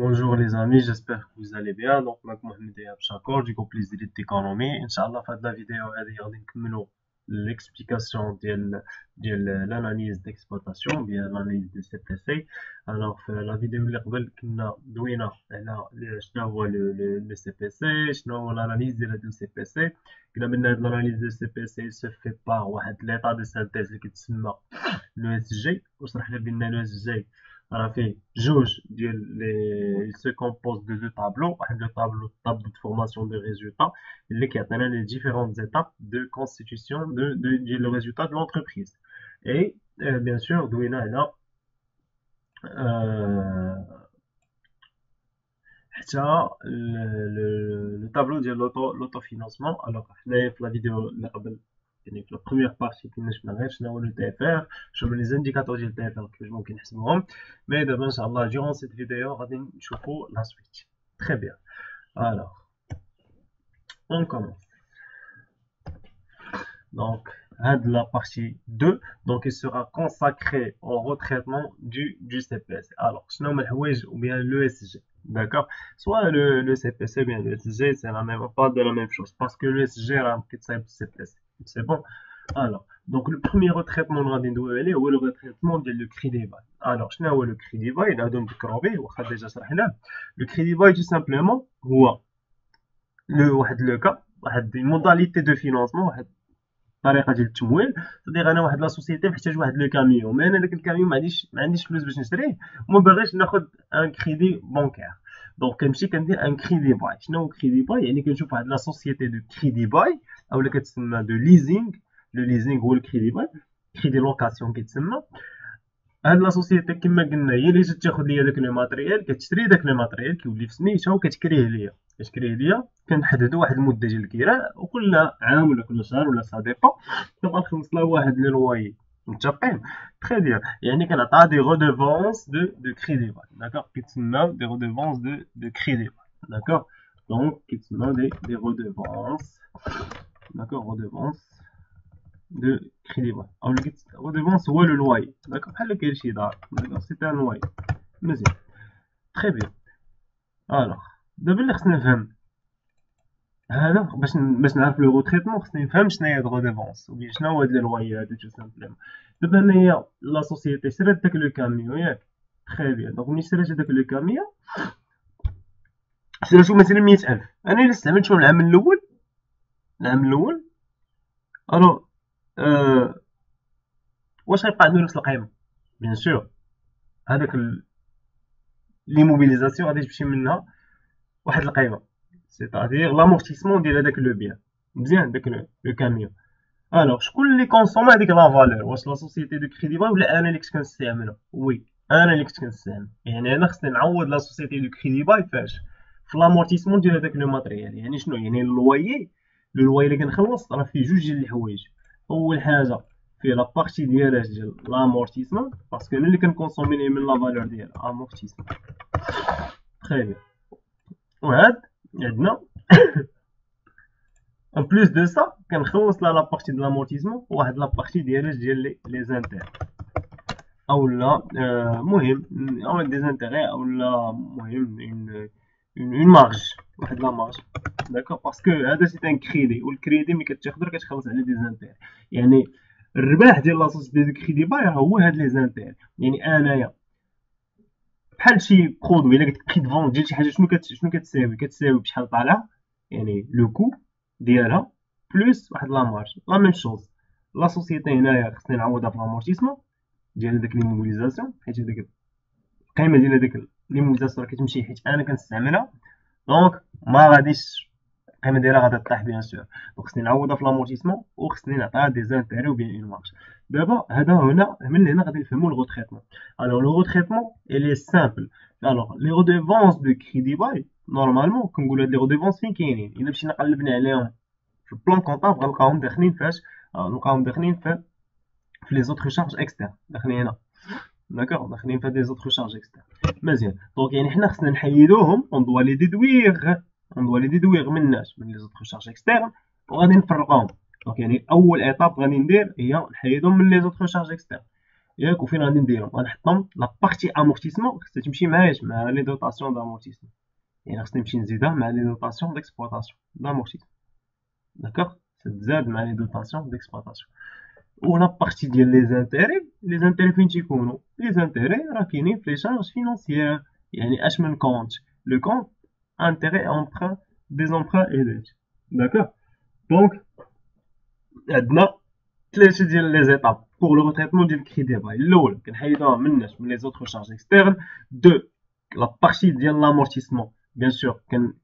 Bonjour les amis, j'espère que vous allez bien. Donc, معكم Mohamed Diab Chakor du groupe Les Élites d'économie. Inch'Allah, في هاد la vidéo هذه غادي نكملوا l'explication ديال l'analyse d'exploitation bien l'analyse de CPC. Alors, في la vidéo اللي قبل كنا دوينا على شنو هو le CPC, شنو هو l'analyse ديال هاد le CPC. قلنا بان هاد l'analyse de CPC se fait par واحد l'état de synthèse اللي كيتسمى le SG. وشرحنا بان le SG راه فيه جوج ديال il se compose de deux tableaux. واحد le tableau de formation de résultats اللي كيعطينا les différentes étapes de constitution ديال le résultat de l'entreprise. Et bien sûr دوينا على حتى le tableau ديال l'autofinancement. alors حنايا في la vidéo اللي قبل يعني في la première partie كنا شفنا غير شنو هو le TFR، شنو هما les indicateurs ديال TFR كيفاش ممكن نحسبوهم. مي دابا ان شاء الله durant cette vidéo غادي نشوفوا la suite. Très bien. Alors on commence. Donc la partie 2 donc il sera consacré au retraitement du CPC. Alors شنو هما الحوايج ou bien le SG. D'accord, soit le CPC ou bien le SG, c'est la même, on parle de la même chose parce que le SG راه كيتصايب CPC. C'est bon. Alors, donc le premier retraitement غادي ندويو عليه هو le retraitement ديال le crédit bail. Alors شنو هو le crédit bail؟ هذا نذكروا به واخا ديجا شرحناه. Le crédit bail tout simplement هو واحد لو كا، واحد une modalité de financement، واحد الطريقه ديال التمويل. صديق انا واحد لا سوسيتي محتاج واحد لو كاميون، مي انا داك الكاميون ما عنديش فلوس باش نشريه وما باغيش ناخذ ان كريدي بانكير. دونك كنمشي كندير ان كريدي باي. شنو هو كريدي باي؟ يعني كنشوف واحد لا سوسيتي دو كريدي باي اولا كتسمى دو ليزينغ. لو ليزينغ هو الكريدي باي، كريدي لوكاسيون كيتسمى. هاد لا سوسيتي كما قلنا هي اللي جات تاخذ ليا داك لو ماتريال، كتشري داك لو ماتريال كيولي في سميتها وكتكريه ليا. كنحددوا واحد المده ديال الكراء وكل عام ولا كل شهر ولا سا ديبا كنبقى نخلص لها واحد لو لوايي. متفقين؟ تري بيان. يعني كنعطيها دي ريدوفونس دو كريدي باي. داكوغ، كيتسمى دي ريدوفونس دو كريدي باي. داكوغ، دونك كيتسمى دي ريدوفونس. داكوغ، ريدوفونس de crédit bail. Alors le redevance هو le loyer. D'accord, بحال كاين شي دار. D'accord, c'est un loyer. مزيان. Très bien. Alors دابا اللي خصنا نفهم هذا باش نعرف لو روتريتمون خصني نفهم شنو هي هاد ريدوفونس وبين شنو هو هاد لوي هادو تو سامبلومون. دابا هنايا لا سوسيتي شرات داك لو كاميون ياك. تري بيان. دونك ملي شرات داك لو كاميون شراتو مثلا 100,000. انا الا استعملتو العام الاول الو واش غيبقى عنده نفس القيمه؟ بيان سور هذاك ليموبيليزاسيون غادي تمشي منها واحد القيمه، سيتادير لامورتيسمون ديال هذاك لو بيان. مزيان داك لو كاميون. الوغ شكون اللي كونسوم هذيك لا فالور؟ واش لا سوسيتي دو كريدي باي ولا انا اللي كنت كنستعملها؟ وي انا اللي كنت كنستعمل. يعني انا خصني نعوض لا سوسيتي دو كريدي باي فاش؟ في لامورتيسمون ديال هذاك لو ماتريال. يعني شنو يعني اللويي؟ اللويي اللي كنخلص راه فيه جوج ديال الحوايج. اول حاجه فيه لا بارتي ديال لامورتيسمون باسكو انا اللي كنكونسومي من لا فالور ديال امورتيسمون. تري بيان. وهاد عندنا en plus de ça كنخلص لا بارتي ديال لامورتيسمون واحد لا بارتي ديال لي زانتير اولا مهم او دي زانتيغي اولا مهم اون مارج، واحد لا مارج. داكوغ، باسكو هذا سي ان كريدي والكريدي ملي كتاخذ كتخلص على دي زانتير. يعني الربح ديال لا سوسيتي دو كريدي باي هو هاد لي زانتير. يعني انايا بحال شي برودوي الا قلت لك بري دو فون ديال شي حاجه شنو كتساوي بشحال طالعه. يعني لو كو ديالها بلوس واحد لا مارج. لا ميم شوز لا سوسيتي هنايا خصني نعوضها في لامورتيسمون ديال داك ليموبيليزاسيون، حيت هذيك القيمه ديال هذيك ليموبيليزاسيون راه كتمشي حيت انا كنستعملها. دونك ما غاديش القيمه ديالها غادي طيح بيان سور. دونك خصني نعوضها في لامورتيسمون وخصني نعطيها دي زانتيري وبيان اون مارج. دابا هذا من هنا غادي نفهموا لو ريتريتمون. الوغ لو ريتريتمون الي سامبل. الوغ لي ريدوفونس دو كريدي باي نورمالمون كنقولوا هاد لي ريدوفونس فين كاينين؟ الا مشينا قلبنا عليهم في البلان كونطابل غنلقاهم داخلين فاش؟ نلقاهم داخلين في لي زوتر شارج اكسترن. داخلين هنا. داكوغ، داخلين في دي زوتر شارج اكسترن. مزيان. دونك يعني حنا خصنا نحيدوهم اون دوا لي ديدويغ من لي زوتر شارج اكسترن وغادي نفرقوهم. دونك يعني اول ايطاب غادي ندير هي نحيدهم من لي زوتر شارج اكسترن. ياك وفين غادي نديرهم غنحطهم لا بارتي امورتيسمون خصها تمشي معايا مع لي دوطاسيون دامورتيسمون يعني خصني نمشي نزيدها مع لي دوطاسيون ديكسبلوطاسيون دامورتيسمون داكوغ تتزاد مع لي دوطاسيون ديكسبلوطاسيون و لا بارتي ديال لي زانتيري فين تيكونوا لي زانتيري راه كاينين في لي شارج فينونسيير يعني اش من كونت لو كونت انتيري امبران ديزامبران اي ديت داكوغ دونك عندنا ثلاثه ديال لي زيتاب بور لو ريتريتمون ديال الكريدي باي الاول كنحيدوها مناش من لي زوطخ شارج اكسترن دو لا بارتي ديال لامورتيسمون بيان سور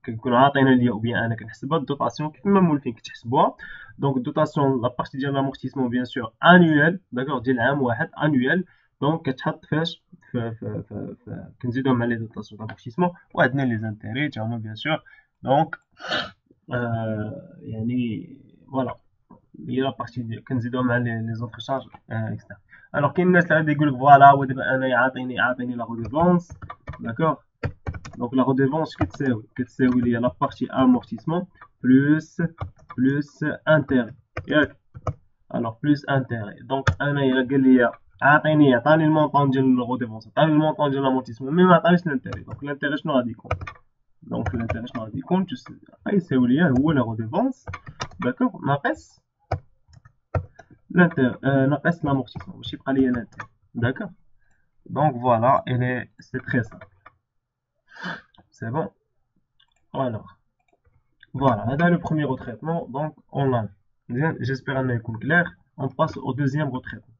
كنكونوا عاطينا ليا او بيان انا كنحسبها الدوطاسيون كيما مولفين كتحسبوها دونك الدوطاسيون لا بارتي ديال لامورتيسمون بيان سور انويل داكوغ ديال عام واحد انويل دونك كتحط فاش كنزيدوها مع لي دوطاسيون دامورتيسمون وعندنا لي زانتيري تا هما بيان سور دونك يعني فوالا هي لا بارتي ديال كنزيدوها مع لي زوطخ شارج اكسترن الوغ كاين الناس اللي غادي يقول لك فوالا هو دابا انا عاطيني لا ريديفونس داكوغ دونك لا ريديفونس كتساوي ليا لا بارتي امورتيسمون بلوس انتيري ياك الوغ بلوس انتيري دونك انا الا قال لي عطاني المونطون ديال الريديفونس عطاني المونطون ديال لامورتيسمون مي ما عطانيش لانتيري دونك لانتيري شنو غادي يكون دونك لانتيري شنو غادي يكون غيساوي ليا هو لا ريديفونس داكوغ ناقص ناقص l'amortissement ماشي يبقى ليا l'intérêt d'accord donc voilà c'est très simple c'est bon alors voilà هذا le premier retraitement donc on l'a bien j'espère انه يكون clair on passe au deuxième retraitement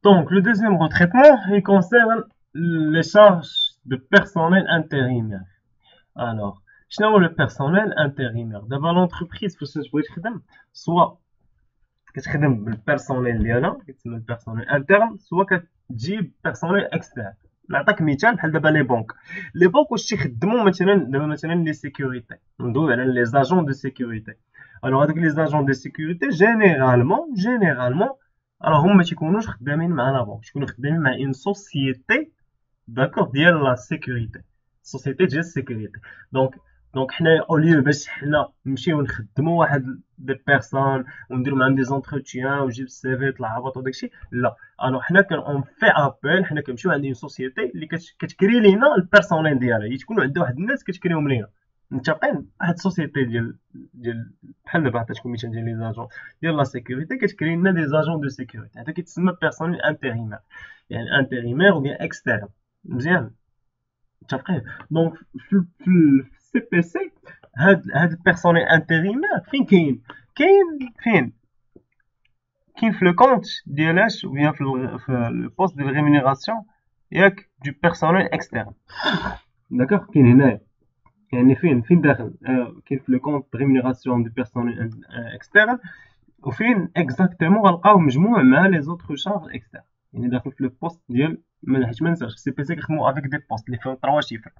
donc le deuxième retraitement il concerne les charges de personnel intérimaire alors شنو هو le personnel intérimaire دابا l'entreprise فاش تبغي تخدم soit كتخدم بالبيرسونيل ديالها كيتسمى البيرسونيل انترن سوا كتجيب بيرسونيل اكسترن نعطيك مثال بحال دابا لي بونك واش تيخدموا مثلا دابا مثلا لي سيكوريتي ندوي على لي زاجون دو سيكوريتي الوغ هادوك لي زاجون دو سيكوريتي جينيرالمون راه هما تيكونوش خدامين مع لا بونك تيكونوا خدامين مع اون سوسيتي داكوغ ديال لا سيكوريتي سوسيتي ديال السيكوريتي دونك حنا اوليو باش حنا نمشيو نخدموا واحد دي بيرسون ونديرو معاهم دي زونتروتيان وجيب السي في طلع هبط وداكشي لا الوغ حنا اون في ابل حنا كنمشيو عند اون سوسيتي اللي كتكري لينا البيرسونيل ديالها هي تكون عندها واحد الناس كتكريهم لينا متفقين واحد السوسيتي ديال بحال دابا عطيتكم مثال ديال لي زاجون ديال لا سيكوريتي كتكري لنا دي زاجون دو سيكوريتي هذا كيتسمى بيرسونيل انتيريمير يعني انتيريمير ou bien اكسترن مزيان متفقين دونك في السي بي سي هاد البيرسونيل انتيريمير فين كاين في لو كونت ديالاش ou bien في لو بوست ديال ريمونيراسيون ياك دو بيرسونيل اكسترن داكوغ كاين هنايا يعني فين داخل كاين في لو كونت ريمونيراسيون دو بيرسونيل اكسترن وفين اكزاكتومون غنلقاو مجموع مع لي زوطخ شارج اكسترن يعني داخل في لو بوست ديال حيت ما نساش سي بي سي كيخدموا افيك دي بوست اللي فيهم 3 شيفر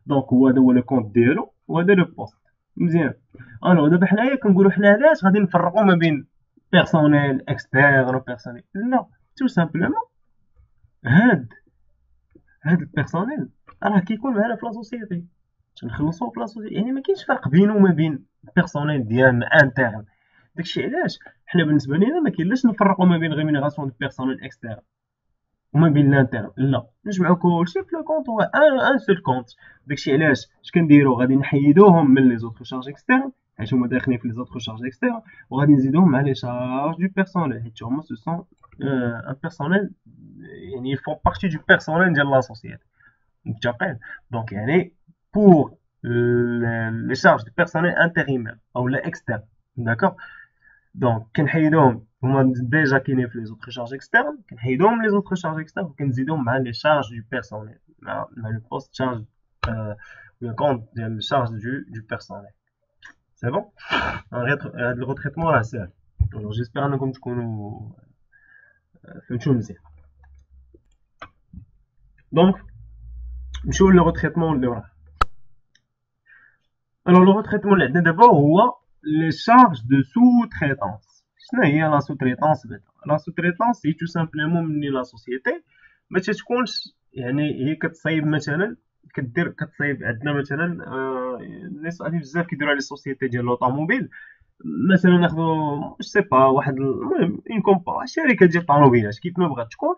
دونك هذا هو لو كونت ديالو وهذا لو بوست مزيان الوغ دابا حنايا كنقولوا حنا علاش غادي نفرقوا ما بين بيرسونيل اكسترن و بيرسونيل لا تو سامبلومون هاد البيرسونيل راه كيكون معنا في لا سوسيتي تنخلصوه في لا سوسيتي يعني ما كاينش فرق بينه وما بين البيرسونيل ديالنا انترن داكشي علاش حنا بالنسبه لينا ما كاينلاش نفرقوا ما بين ريمونيراسيون دو بيرسونيل اكسترن وما بين لانترن لا نجمعو كلشي في لو كونط هو ان سول كونط داكشي علاش اش كنديرو غادي نحيدوهم من لي زوطخ شارج اكسترن حيت هما داخلين في لي زوطخ شارج اكسترن وغادي نزيدوهم مع لي شارج دو بيرسونيل حيت هما سو سون ان بيرسونيل يعني يفون بارتي دو بيرسونيل ديال لا سوسيتي متفقين دونك يعني بور لي شارج دو بيرسونيل انتيريمير او لا اكسترن داكوغ دونك كنحيدوهم هما ديجا كاينين في لي زوطخ شارج اكسترن كنحيدوهم لي زوطخ شارج اكسترن وكنزيدوهم مع لي شارج دو بيرسونيل مع لو بوست شارج لو كونت ديال الشارج دو بيرسونيل سي بون هاد لو ريتريتمون راه ساهل دونك جيسبر انكم تكونوا فهمتو مزيان دونك نمشيو لو ريتريتمون اللي وراه الوغ لو ريتريتمون اللي عندنا دابا هو لي شارج دو سو تريتونس شنو هي لا سو تريتونس بعدا لا سو تريتونس هي تو سامبلومون مني لا سوسيتي ما تتكونش يعني هي كتصايب مثلا كتصايب عندنا مثلا الناس غادي بزاف كيديروا على السوسيتي ديال لوطوموبيل مثلا ناخذ سي با واحد المهم اون كومبا شركه ديال الطوموبيلات كيف ما بغات تكون.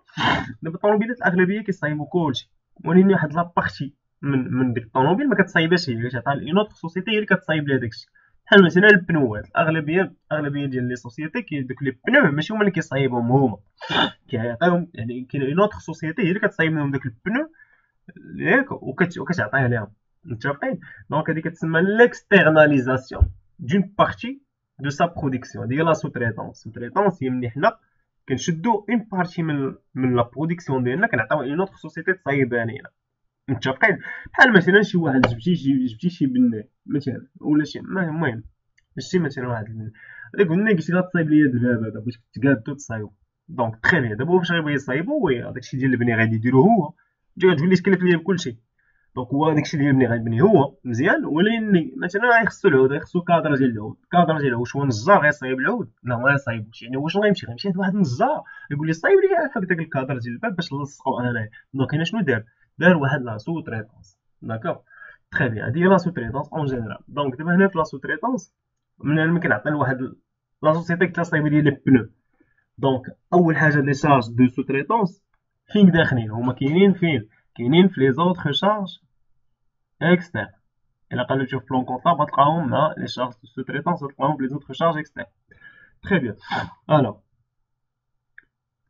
دابا الطوموبيلات الاغلبيه كيصايبوا كلشي، ولكن واحد لابارتي من ديك الطوموبيل ما كتصايبهاش هي، كتعطيها اون اوتر سوسيتي هي اللي كتصايب لها داكشي. بحال مثلا البنوات، الاغلبيه ديال لي سوسيتي دوك لي بنو ماشي هما اللي كيصايبهم هما، كيعطيهم يعني كاين اون اوتر سوسيتي هي اللي كتصايب لهم داك البنو ياك وكتعطيها لهم. متفقين؟ دونك هذه كتسمى ليكسترناليزاسيون دون بارتي دو سا برودكسيون. هذه هي لا سوتريتونس هي ملي حنا كنشدو اون بارتي من لا برودكسيون ديالنا كنعطيوها اون اوتر سوسيتي تصايبها لينا. متفقين؟ بحال مثلا شي واحد جبتي شي بناء مثلا ولا شي المهم شتي مثلا واحد هذاك البناء قلتي غتصايب ليا الدباب هذا بغيتك تقادو تصايبو. دونك تخي بيان دابا هو فاش غيبغي يصايبو وي هذاكشي ديال البناء غادي يديرو هو، تولي تكلف ليا بكلشي. دونك هو داكشي اللي يبني غيبني هو مزيان، ولكن مثلا غيخصو العود، غيخصو كادر ديال العود، كادر ديال العود واش هو نجار غيصايب العود؟ لا ما غيصايبوش. يعني واش غيمشي عند واحد النجار يقول لي صايب لي عافاك داك الكادر ديال الباب باش نلصقو انايا. دونك هنا شنو دار واحد لا سو تريطونس. داكوغ تخي بيان هادي هي لا سو تريطونس اون جينيرال. دونك دابا هنا في لا سو تريطونس من كنعطي لواحد لا سوسيتي قلت لها صايب لي لي بنو. دونك اول حاجه لي شارج دو سو تريطونس فين داخلين؟ هما كاينين فين؟ كاينين في لي زوطخ شارج اكسترن. الا قلبتو في بلون كونطابل غتلقاهم مع لي شارج دو سو تريطونس غتلقاهم في لي زوطخ شارج اكسترن. تري بيان. الوغ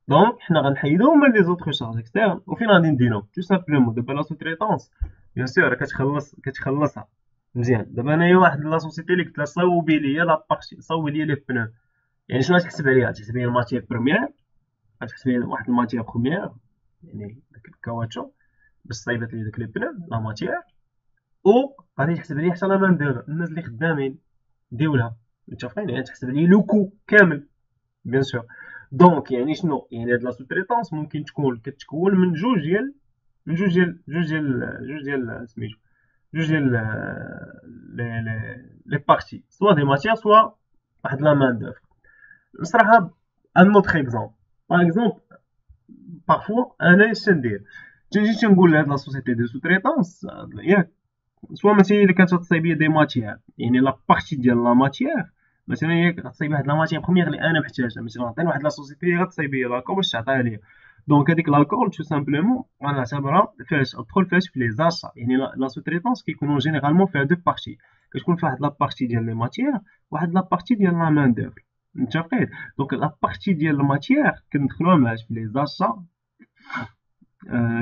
دونك حنا غنحيدو هما لي زوطخ شارج اكسترن وفين غادي نديرهم؟ تو سامبلومون دابا لا سو تريطونس بيان سور كتخلصها مزيان. دابا انايا واحد لا سوسيتي اللي قلت لها صوبي ليا لا بارتي، صوبي ليا لي بنو. يعني شنو غتحسب عليها؟ غتحسب عليا الماتيير بروميير، غتحسب عليا واحد الماتيير بروميير يعني داك الكاواتشو باش صايبات لي داك لي بنو لا ماتيير، و غادي تحسب عليا حتى لا مان دوفر الناس اللي خدامين ديولها. متفقين؟ يعني تحسب عليا لو كو كامل بيان سور. دونك يعني شنو؟ يعني هاد لا سوتريطونس ممكن كتكون من جوج ديال سميتو جوج ديال لي بارتي، سوا دي ماتيير سوا واحد لا مان دوفر. بصراحه ان اوتر اكزومبل باغ اكزومبل بارفوا انا اش تندير؟ تنجي تنقول لهاد لا سوسيتي دو سوتريطونس ياك سوا مثلا الا كانت تصايب دي ماتيير يعني لا بارتي ديال لا ماتيير مثلا هي غتصايب واحد لا ماتيير بروميير اللي انا محتاجها، مثلا عطيني واحد لا سوسيتي غتصايب لي لاكور باش تعطيها ليا. دونك هذيك لاكور تو سامبلومون غنعتبرها فاش تدخل فاش في لي زاشا. يعني لا سوتريطونس كيكونوا جينيرالمون فيها دو بارتي، كتكون فيها واحد لا بارتي ديال لي ماتيير واحد لا بارتي ديال لا مان دوفر. متفقين؟ دونك لا بارتي ديال الماتيير كندخلوها معاها في لي زاشا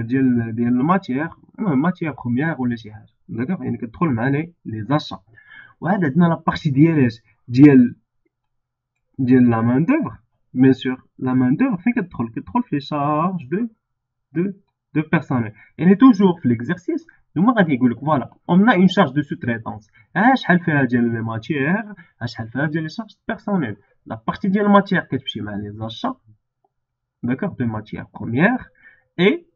ديال الماتيير، المهم ماتيير بروميير ولا شي حاجه. داكوغ يعني كتدخل مع لي زاشا. وعاد عندنا لابارتي ديال ديال لا مان دوفر. بيان سور لا مان دوفر فين كتدخل في لي شارج دو دو بيرسونيل. يعني توجور في ليكزارسيس هما غادي يقول لك فوالا اون اون شارج دو سو تريطونس، شحال فيها ديال لي ماتيير، شحال فيها ديال لي شارج بيرسونيل. لا بارتي ديال الماتيير كتمشي مع لي زاشا داكوغ دو ماتيير بروميير، اي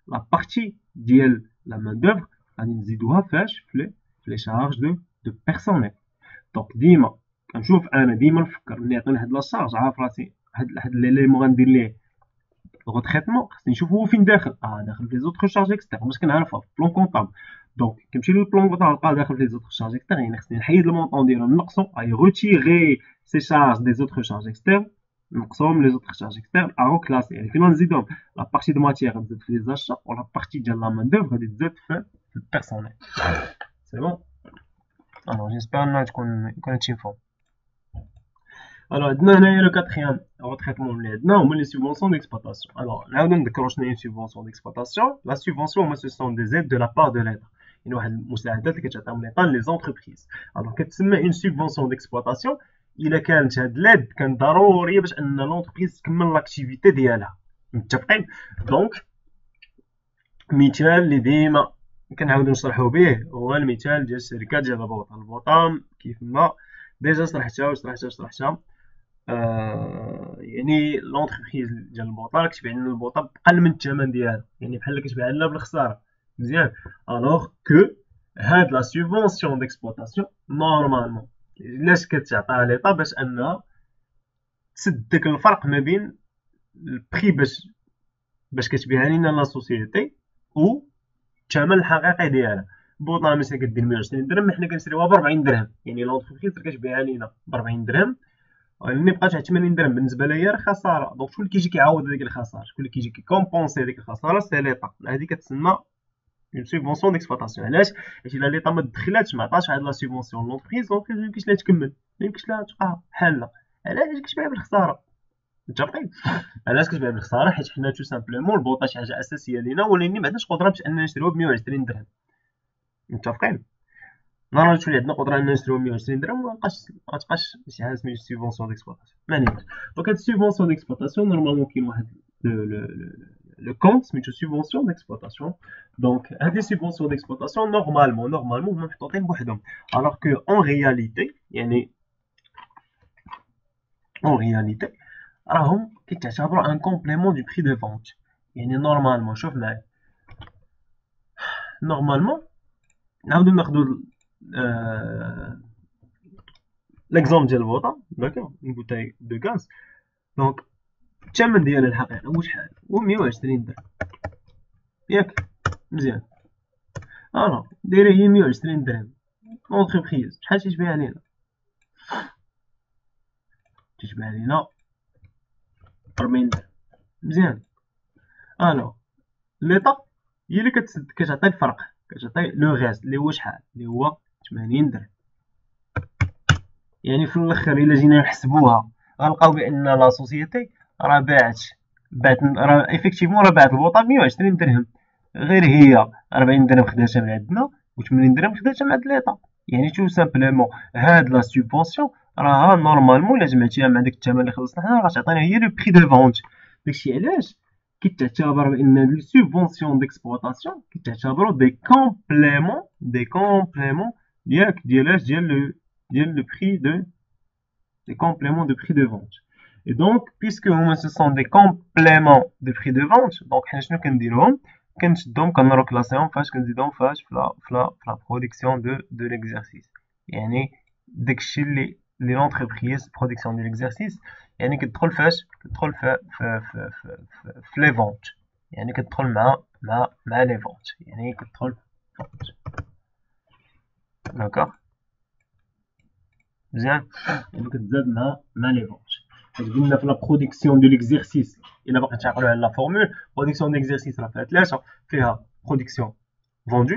لا بارتي ديال لا مان دوفر غادي نزيدوها فاش في لي شارج دو بيرسونيل. دونك ديما كنشوف انا ديما نفكر ملي عطيني واحد لا شارج عارف راسي واحد ليليمون غندير ليه غوتريتمون خصني نشوف هو فين داخل. داخل في لي زوطخ شارج اكسترن باش كنعرفها في بلون كونطابل. دونك كنمشي للبلون كونطابل نلقاه داخل في لي زوطخ شارج اكسترن، يعني خصني نحيد المونطون ديالو نقصو روتيغي سي شارج دي زوطخ شارج اكسترن نقصوهم لي زوطخ شارج اكسترن كلاسي. يعني فين غنزيدهم؟ لا بارتي دو ماتيير غتزاد في لي زاشا ولا بارتي ديال لا مان دوفر غادي تزاد في البيرسونيل. سي بون. الوغ جيسبر انها تكون هادشي مفهوم. الوغ عندنا هنايا لو كاتريام غوتريتمون اللي عندنا هما لي سوبونسيون ديكسبلوطاسيون. الوغ نعاودو نذكرو شنو هي سوبونسيون ديكسبلوطاسيون. لا سوبونسيون هما سو سون دي زيد دو لا بار دو ليتا، يعني واحد المساعدات اللي كتعطيهم ليطا لي زونتربريز. الوغ كتسمى اون سوبونسيون ديكسبلوطاسيون الا كانت هاد ليد كان ضروريه باش ان لونتربريز تكمل لاكتيفيتي ديالها. متفقين؟ دونك مثال اللي ديما كنعاودو نشرحو به هو المثال ديال الشركه ديال البوطه. البوطه كيف ما ديجا شرحتها يعني لونتربريز ديال البوطه كتبيع لنا البوطه بقل من الثمن ديالها، يعني بحال كتبيع لنا بالخساره. مزيان. الوغ كو هاد لا سوبونسيون ديكسبلوطاسيون نورمالمون علاش كتعطيها ليطا؟ باش انها تسد داك الفرق ما بين البري باش كتبيعها لينا لا سوسيتي و الثمن الحقيقي ديالها. بوطه مثلا كدير 120 درهم، حنا كنشريوها ب 40 درهم، يعني لونتربريز كتبيعها لينا ب 40 درهم، ملي بقات على 80 درهم بالنسبه ليا راه خساره. دونك شكون اللي كيجي كيعوض هذيك الخساره؟ شكون اللي كيجي كيكومبونسي هذيك الخساره؟ سي ليطا. هذه كتسمى اون سوبونسيون ديكسبلوطاسيون. علاش؟ حيت الا ليطا ما دخلاتش، ما عطاش واحد لا سوبونسيون لونتربريز، ما يمكنش لها تكمل، ما يمكنش لها تبقى بحالها. علاش؟ كتبيع بالخساره. متفقين؟ علاش كتبيع بالخساره؟ حيت حنا تو سامبلومون البوطه شي حاجه اساسيه لينا، ولكن ما عندناش قدره باش اننا نشريوها ب 120 درهم. متفقين؟ نهار تولي عندنا قدره اننا نشريوها ب 120 درهم، ما تبقاش شي حاجه سميتو سوبونسيون ديكسبلوطاسيون. ما عليناش. دونك هاد السوبونسيون ديكسبلوطاسيون نورمالمون كاين واحد le compte سميتو subvention d'exploitation. Donc هاد لي subventions d'exploitation نورمالمون هما محطوطين بوحدهم، alors que en réalité يعني en réalité راهم كيتعتبروا ان كومبليمون du prix de vente. يعني نورمالمون شوف معايا، نورمالمون نعاودو ناخدو l'exemple ديال البوطه، داكوغ، une bouteille de gaz. دونك الثمن ديالها الحقيقي هو شحال؟ هو 120 درهم، ياك؟ مزيان. الوغ دايره هي 120 درهم، لونتربريز شحال تيتباع لينا؟ تيتباع لينا 40 درهم، مزيان. الوغ ليطا هي اللي كتعطي الفرق، كتعطي لو غاز اللي هو شحال؟ اللي هو 80 درهم. يعني في الاخر الا جينا نحسبوها غنلقاو بان لا سوسيتي راه باعت راه ايفيكتيفمون راه باعت البوطه ب 120 درهم، غير هي 40 درهم خداتها من عندنا و80 درهم خداتها من عند ليطا. يعني تو سامبلومون هاد لا سوبونسيون راها نورمالمون الا جمعتيها مع داك الثمن اللي خلصنا حنا راه تعطينا هي لو بري دو فونت. داكشي علاش كيتعتبر بان هاد لي سوبونسيون ديكسبلوطاسيون كيتعتبروا دي كومبليمون ياك ديال le prix des compléments de prix de vente. Et donc, puisque ce sont des compléments de prix de vente, donc nous كنشدهم كنكلاسيهم فاش كنزيدهم فاش في la production de l'exercice. يعني داكشي اللي l'entreprise production de l'exercice يعني كتدخل فاش كتدخل في لي فونت، يعني كتدخل مع لي فونت، يعني كتدخل فونت. داكوغ مزيان. يعني كتزاد مع لي فونت. قلنا في لا برودكسيون دو ليكزيرسيس، الا باقي تعقلوا على لا فورمول، برودكسيون ديكزيرسيس راه فيها ثلاثه، فيها برودكسيون فوندو،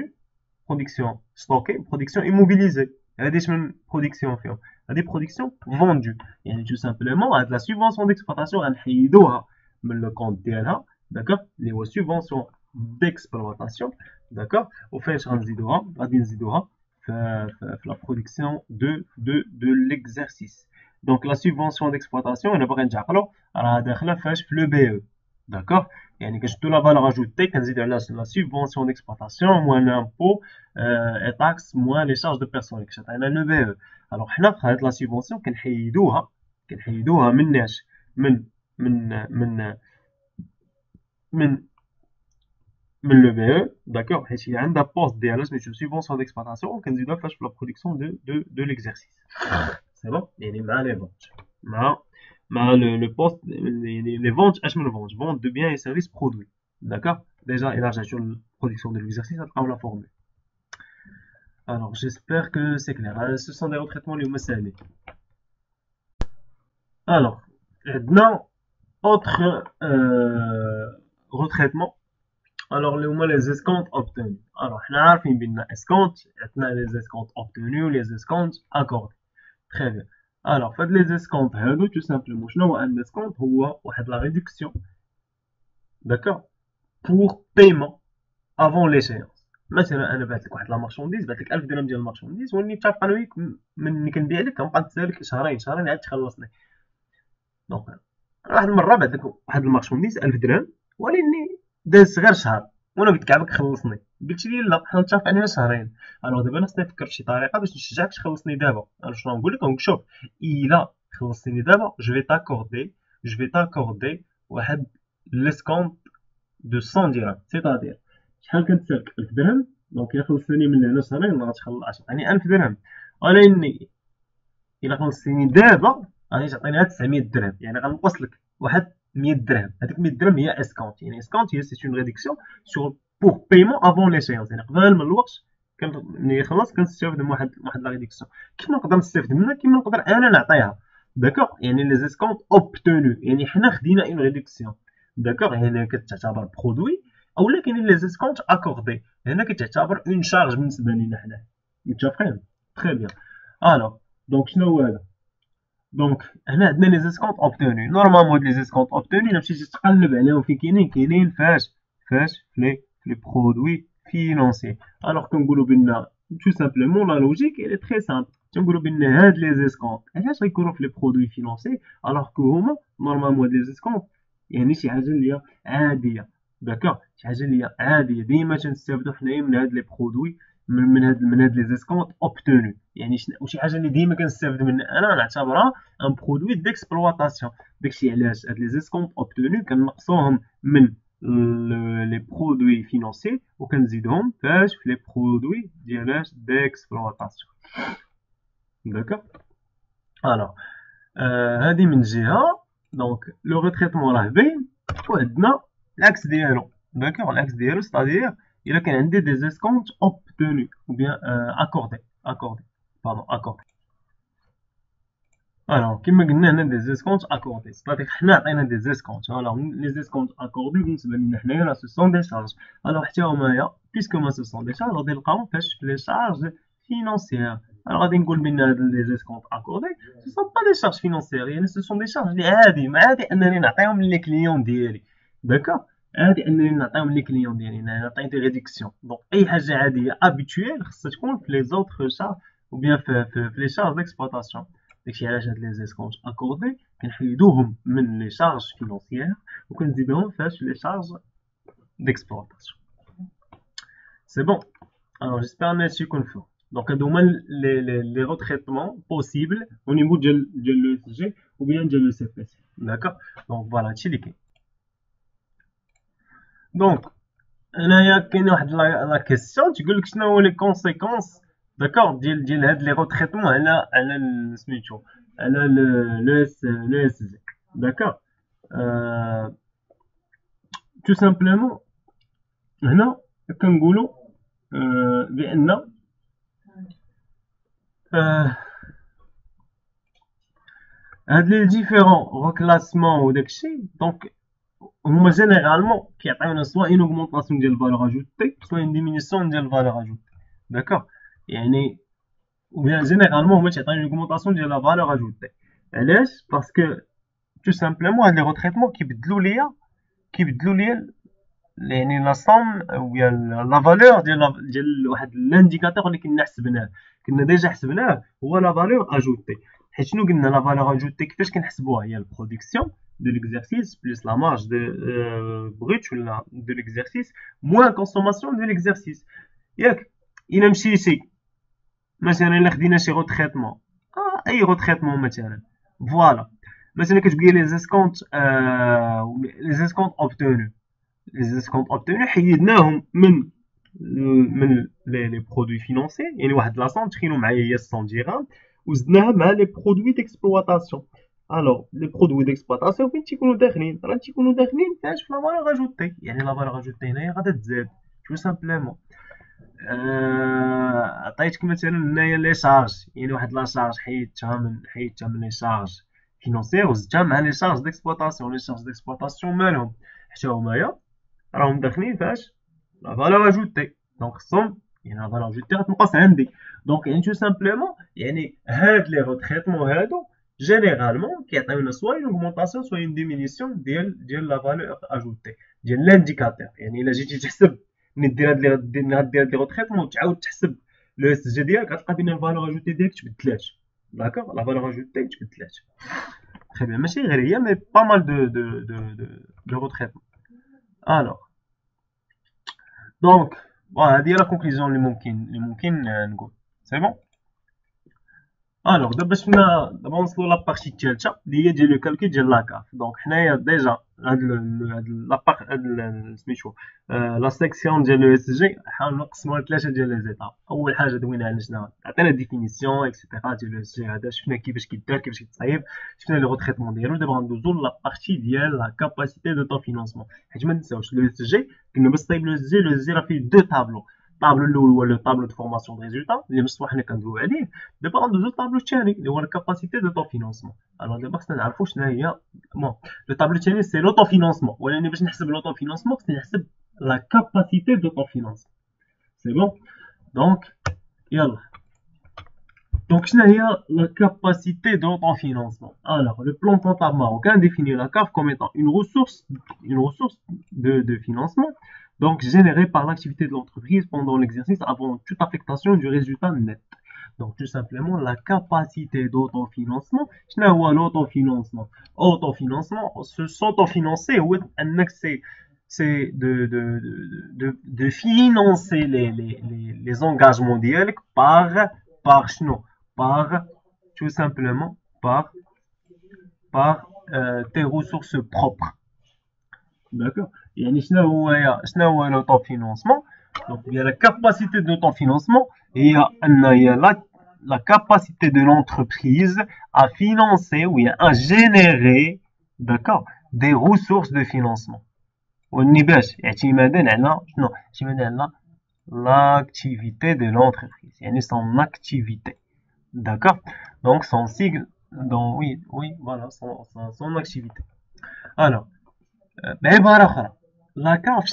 برودكسيون ستوكي، برودكسيون ايموبيليزي. هادي شمن برودكسيون فيهم؟ هادي برودكسيون فوندو. يعني تو سامبلومون هاد لا سوبونسيون ديكسبلوطاسيون غنحيدوها من لو كونت ديالها، داكوغ، اللي هو سوبونسيون ديكسبلوطاسيون، داكوغ. وفاش غنزيدوها؟ غادي نزيدوها في la production de l'exercice. Donc la subvention d'exploitation, on a pas نتعقلوا راه داخله فاش في لو بي او، داكوغ. يعني كنشدو لا فالور اجوتي كنزيدو على لا سوبونسيون ديكسبلوطاسيون موان لامبو اي تاكس موان لي شارج دو بيرسونيل كتعطينا لو بي او. الوغ حنا في هاد لا سوبونسيون كنحيدوها مناش من le BE, d'accord, حيت هي عندها بوست ديالها سميتو سوبونسيون ديكسبلوطاسيون، وكنزيدوها فاش في لا برودكسيون دو ليكزيرسيس. سي بون، يعني مع لي فونت، مع لو بوست، يعني لي فونت. اش من فونت؟ فونت دو بيان اي سيرفيس برودوي، داكوغ. ديجا الى رجعتو للبرودكسيون دو ليكزيرسيس غتلقاو لا فورمول. Alors j'espère que c'est clair. Ce sont des retraitements اللي هما ساهلين. Alors عندنا autre retraitement. Alors les escomptes obtenus. Alors حنا عارفين بان escompte عندنا les escomptes obtenus و les escomptes accordés. Très bien. Alors فهاد les escomptes هادو tout simplement شنو هو ان escompte؟ هو واحد لا réduction، d'accord، pour paiement avant l'échéance. مثلا انا بعت لك واحد لا مارشونديز، بعت لك 1000 درهم ديال المارشونديز، ولاني متفق انا وياك ملي كنبيع لك كنبقى نتسالك شهرين عاد تخلصني. دونك واحد المره بعت لك واحد المارشونديز 1000 درهم، ولاني داز غير شهر وانا قلت لك عافاك خلصني، قلت لي لا حنا متفقين على شهرين. الوغ دابا خصني نفكر في شي طريقه باش نشجعك تخلصني دابا. انا شنو نقول لك؟ شوف الا خلصتيني دابا جو في تاكوردي واحد ليسكونت دو 100 درهم، سيتادير شحال كنتسالك 1000 درهم. دونك الا خلصتيني من هنا شهرين غتعطيني 1000 درهم، ولكن الا خلصتيني دابا غادي تعطيني 900 درهم، يعني غنقص لك واحد 100 درهم. هذيك 100 درهم هي اسكونت. يعني اسكونت هي سي اون ريدكسيون سور بور بايمون افون ليشيونس، يعني قبل من الوقت ملي يخلص كنستافد من واحد لا ريدكسيون. كيف نقدر نستافد منها؟ كيما نقدر انا نعطيها. داكوغ، يعني لي زيسكونت اوبتونو، يعني حنا خدينا اون ريدكسيون. داكوغ، هنا كتعتبر برودوي، اولا كاينين لي زيسكونت اكوردي، هنا كتعتبر اون شارج بالنسبه لينا حنا. متفقين؟ تري بيان. الوغ دونك شنو هو هذا؟ دونك هنا عندنا لي زيسكونت اوبتوني. نورمالمون هاد لي زيسكونت اوبتوني الا مشيتي تقلب عليهم فين كاينين فاش في لي برودوي فينونسي. الوغ كنقولوا بان تو سامبلومون لا لوجيك اي تري سامبل. تنقولوا بان هاد لي زيسكونت علاش غيكونوا في لي برودوي فينونسي الوغ كو هما نورمالمون هاد لي زيسكونت يعني شي حاجه اللي هي عاديه. داكوغ، شي حاجه اللي هي عاديه. ديما تنستافدوا حنايا من هاد لي برودوي، من هاد لي زيسكونت اوبتونو. يعني وشي حاجه اللي ديما كنستافد منها انا نعتبرها ان برودوي ديكسبلواتاسيون. داكشي علاش هاد لي زيسكونت اوبتونو كنقصوهم من لي برودوي فينونسي وكنزيدهم فاش في لي برودوي ديالاش ديكسبلواتاسيون. داكوغ. الوغ هادي من جهه. دونك لو ريتريتمون راه باين، وعندنا العكس ديالو. داكوغ، العكس ديالو ستادير الا كان عندي دي زيسكونت اوبتونو ou bien accordé pardon accordé. الوغ كيما قلنا هنا دي زيسكونت اكوردي، ستادير حنا عطينا دي زيسكونت. الوغ لي زيسكونت اكوردي بالنسبه لينا حنايا راه سو سون دي شارج. الوغ حتى همايا بيسكو ما سو سون دي شارج غادي نلقاهم فاش في لي شارج فينونسيير. الوغ غادي نقول بان هاد لي زيسكونت اكوردي سو سون با دي شارج فينونسيير، يعني سو سون دي شارج لي عادي انني نعطيهم لي كليون ديالي. داكوغ، عادي انني نعطيهم لي كليون ديالي، نعطي دي ريدكسيون. دونك اي حاجه عاديه ابيتويل خصها تكون في لي زوطخ شارج ou bien في لي شارج ديكسبلوطاسيون. داكشي علاش هاد لي زيسكونت اكوردي كنحيدوهم من لي شارج فينونسيير وكنزيدوهم فاش لي شارج ديكسبلوطاسيون. سي بون. الوغ جيسبر ان هادشي يكون فهم. دونك هادو هما لي روتريتمون بوسيبل او نيفو ديال لو اس جي ou bien ديال لو سي بي سي. داكوغ، دونك فوالا هادشي اللي كاين. دونك هنايا كاين واحد لا كيسيون تقول لك شنو هو لي كونسيكونس داكوغ ديال هاد لي روتريتمون على سميتو على لو اس جي. داكوغ، تو سامبلومون هنا كنقولوا بان هاد لي ديفيرون ريكلاسمون وداكشي دونك هما جينيرالمون كيعطيونا سوا اون اوغمونطاسيون ديال الفالور اجوتي سوا اون ديمينيسيون ديال الفالور اجوتي. داكوغ، يعني ou bien généralement هما تيعطيو une augmentation ديال لا فالور اجوتي. علاش؟ باسكو تو سامبلومون هاد لي روتريتمون كيبدلوا ليا يعني لا صوم او بيان لا فالور ديال واحد لانديكاتور اللي كنا ديجا حسبناه هو لا فالور اجوتي. حيت شنو قلنا لا فالور اجوتي كيفاش كنحسبوها؟ هي البرودكسيون de l'exercice plus la marge de brute ولا de l'exercice moins consommation de l'exercice. ياك الا مشيتي مثلا الا خدينا شي روتريتمون اي روتريتمون مثلا فوالا مثلا كتبقى لي زيسكونت اوبتونو حيدناهم من لي برودوي فينونسي، يعني واحد لاصون تخيلوا معايا هي 100 درهم وزدناها مع لي برودوي ديكسبلوطاسيون. الوغ لي برودوي ديكسبلوطاسيون فين تيكونوا داخلين؟ راه تيكونوا داخلين فاش في لا فالور اجوتي، يعني لا فالور اجوتي هنايا غادا تزاد تو سامبلومون. عطيتك مثلا هنايا لي شارج، يعني واحد لا شارج حيدتها من لي شارج فينونسيير وزدتها مع لي شارج ديكسبلوطاسيون. لي شارج ديكسبلوطاسيون مالهم؟ حتى هما راهم داخلين فاش لا فالور اجوتي، دونك خصهم يعني لا فالور اجوتي غتنقص عندي. دونك يعني تو سامبلومون يعني هاد لي روتريتمون هادو جينيرالمون كيعطيونا سوا اون اوغمونطاسيون سوا اون ديمينيسيون ديال لا فالور اجوتي ديال لانديكاتور. يعني الا جيتي تحسب ملي دير هاد لي روتريتمون وتعاود تحسب لو اس جي ديالك غتلقى بان الفالور اجوتي ديالك تبدلات. داكوغ، لا فالور اجوتي تبدلات. تري بيان، ماشي غير هي مي با مال دو روتريتمون. الوغ دونك فوالا هادي هي لا كونكلوزيون اللي ممكن نقول. سي بون. الوغ دابا نوصلوا لابارتي الثالثه اللي هي ديال لو كالكول ديال لاكاف. دونك حنايا ديجا هاد سميتو لا سيكسيون ديال لو اس جي حاول نقسموها لثلاثه ديال لي زيتاب. اول حاجه دوينا على شنو عطينا ديفينيسيون اكسيتيرا ديال لو اس جي هذا، شفنا كيفاش كيدار كيفاش كيتصايب، شفنا لي روتريتمون ديالو. دابا غندوزو لابارتي ديال لا كاباسيتي دو طو فينونسمون. حيت ما نساوش لو اس جي كنا باش طيب لو اس جي راه فيه دو طابلو. الطابلو الاول هو لو طابلو دو فورماسيون دو ريزولتا اللي مصطلح حنا كندويو عليه. دابا غندوزو للطابلو الثاني اللي هو الكاباسيتي دو فينونسمون. الوغ دابا خصنا نعرفو شنو هي بون لو طابلو الثاني سي لوطو فينونسمون، ولكن باش نحسب لوطو فينونسمون خصني نحسب لا كاباسيتي دوطو فينونسمون. سي بون دونك يلا. Donc, la capacité d'autofinancement. Alors, le plan comptable marocain définit la CAF comme étant une ressource de financement, donc générée par l'activité de l'entreprise pendant l'exercice avant toute affectation du résultat net. Donc, tout simplement, la capacité d'autofinancement. L'autofinancement. Autofinancement, s'autofinancer, c'est de financer les engagements directs par tout simplement par tes ressources propres. D'accord. يعني شنو هو l'autofinancement. Donc il y a la capacité d'autofinancement et il y a la capacité de l'entreprise à financer ou à générer, d'accord, des ressources de financement. واللي باش اعتمادا على l'activité de l'entreprise, يعني son activité. D'accord. Donc son sigle, donc oui, voilà, son activité. Alors, la CAF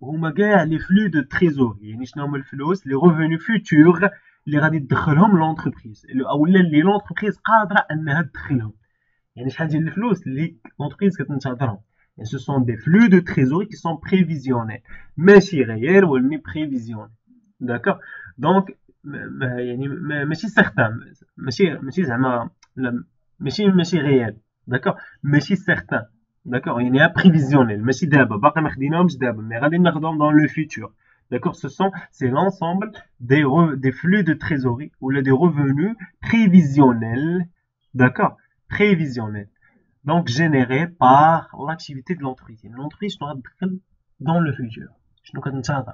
هما كاع les flux de trésorerie، يعني شنو هما الفلوس، les revenus futurs اللي غادي تدخلهم l'entreprise اولا اللي l'entreprise قادرة انها تدخلهم. يعني شحال ديال الفلوس اللي l'entreprise كتنتظرهم. Et ce sont des flux de trésorerie qui sont prévisionnels, ماشي réels ولكن prévisionnels. D'accord. Donc يعني ماشي سيغتان، ماشي زعما ماشي ريال. داكوغ. ماشي سيغتان. داكوغ. يعني بريفيزيونيل، ماشي دابا باقي ما خديناهمش دابا، مي غادي ناخدهم dans le futur. D'accord. C'est l'ensemble des flux de trésorerie ou des revenus prévisionnels. D'accord. Prévisionnels. Donc générés par l'activité de l'entreprise. L'entreprise شنو غتدخل dans le futur، شنو كتنتظر.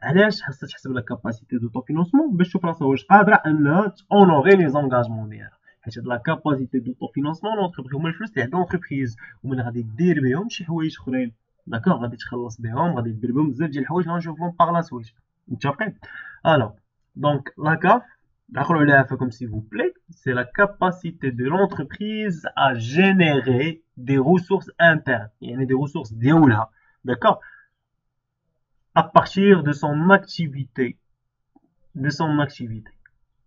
علاش خاصها تحسب لا كاباسيتي دو فينونسمون باش تشوف راسها واش قادره انها تونوغي لي زونغاجمون ديالها. حيت هاد لا كاباسيتي دو فينونسمون لونتربريز هما الفلوس اللي عند لونتربريز ومن غادي دير بهم شي حوايج اخرين. داكوغ. غادي تخلص بهم، غادي دير بهم بزاف ديال الحوايج غنشوفهم باغ لا سويت. متفقين؟ الوغ دونك لا كاف دخلوا عليها فيكم s'il vous plaît, c'est la capacité de l'entreprise à générer des ressources internes, يعني des ressources ديالها. D'accord. À partir de son activité.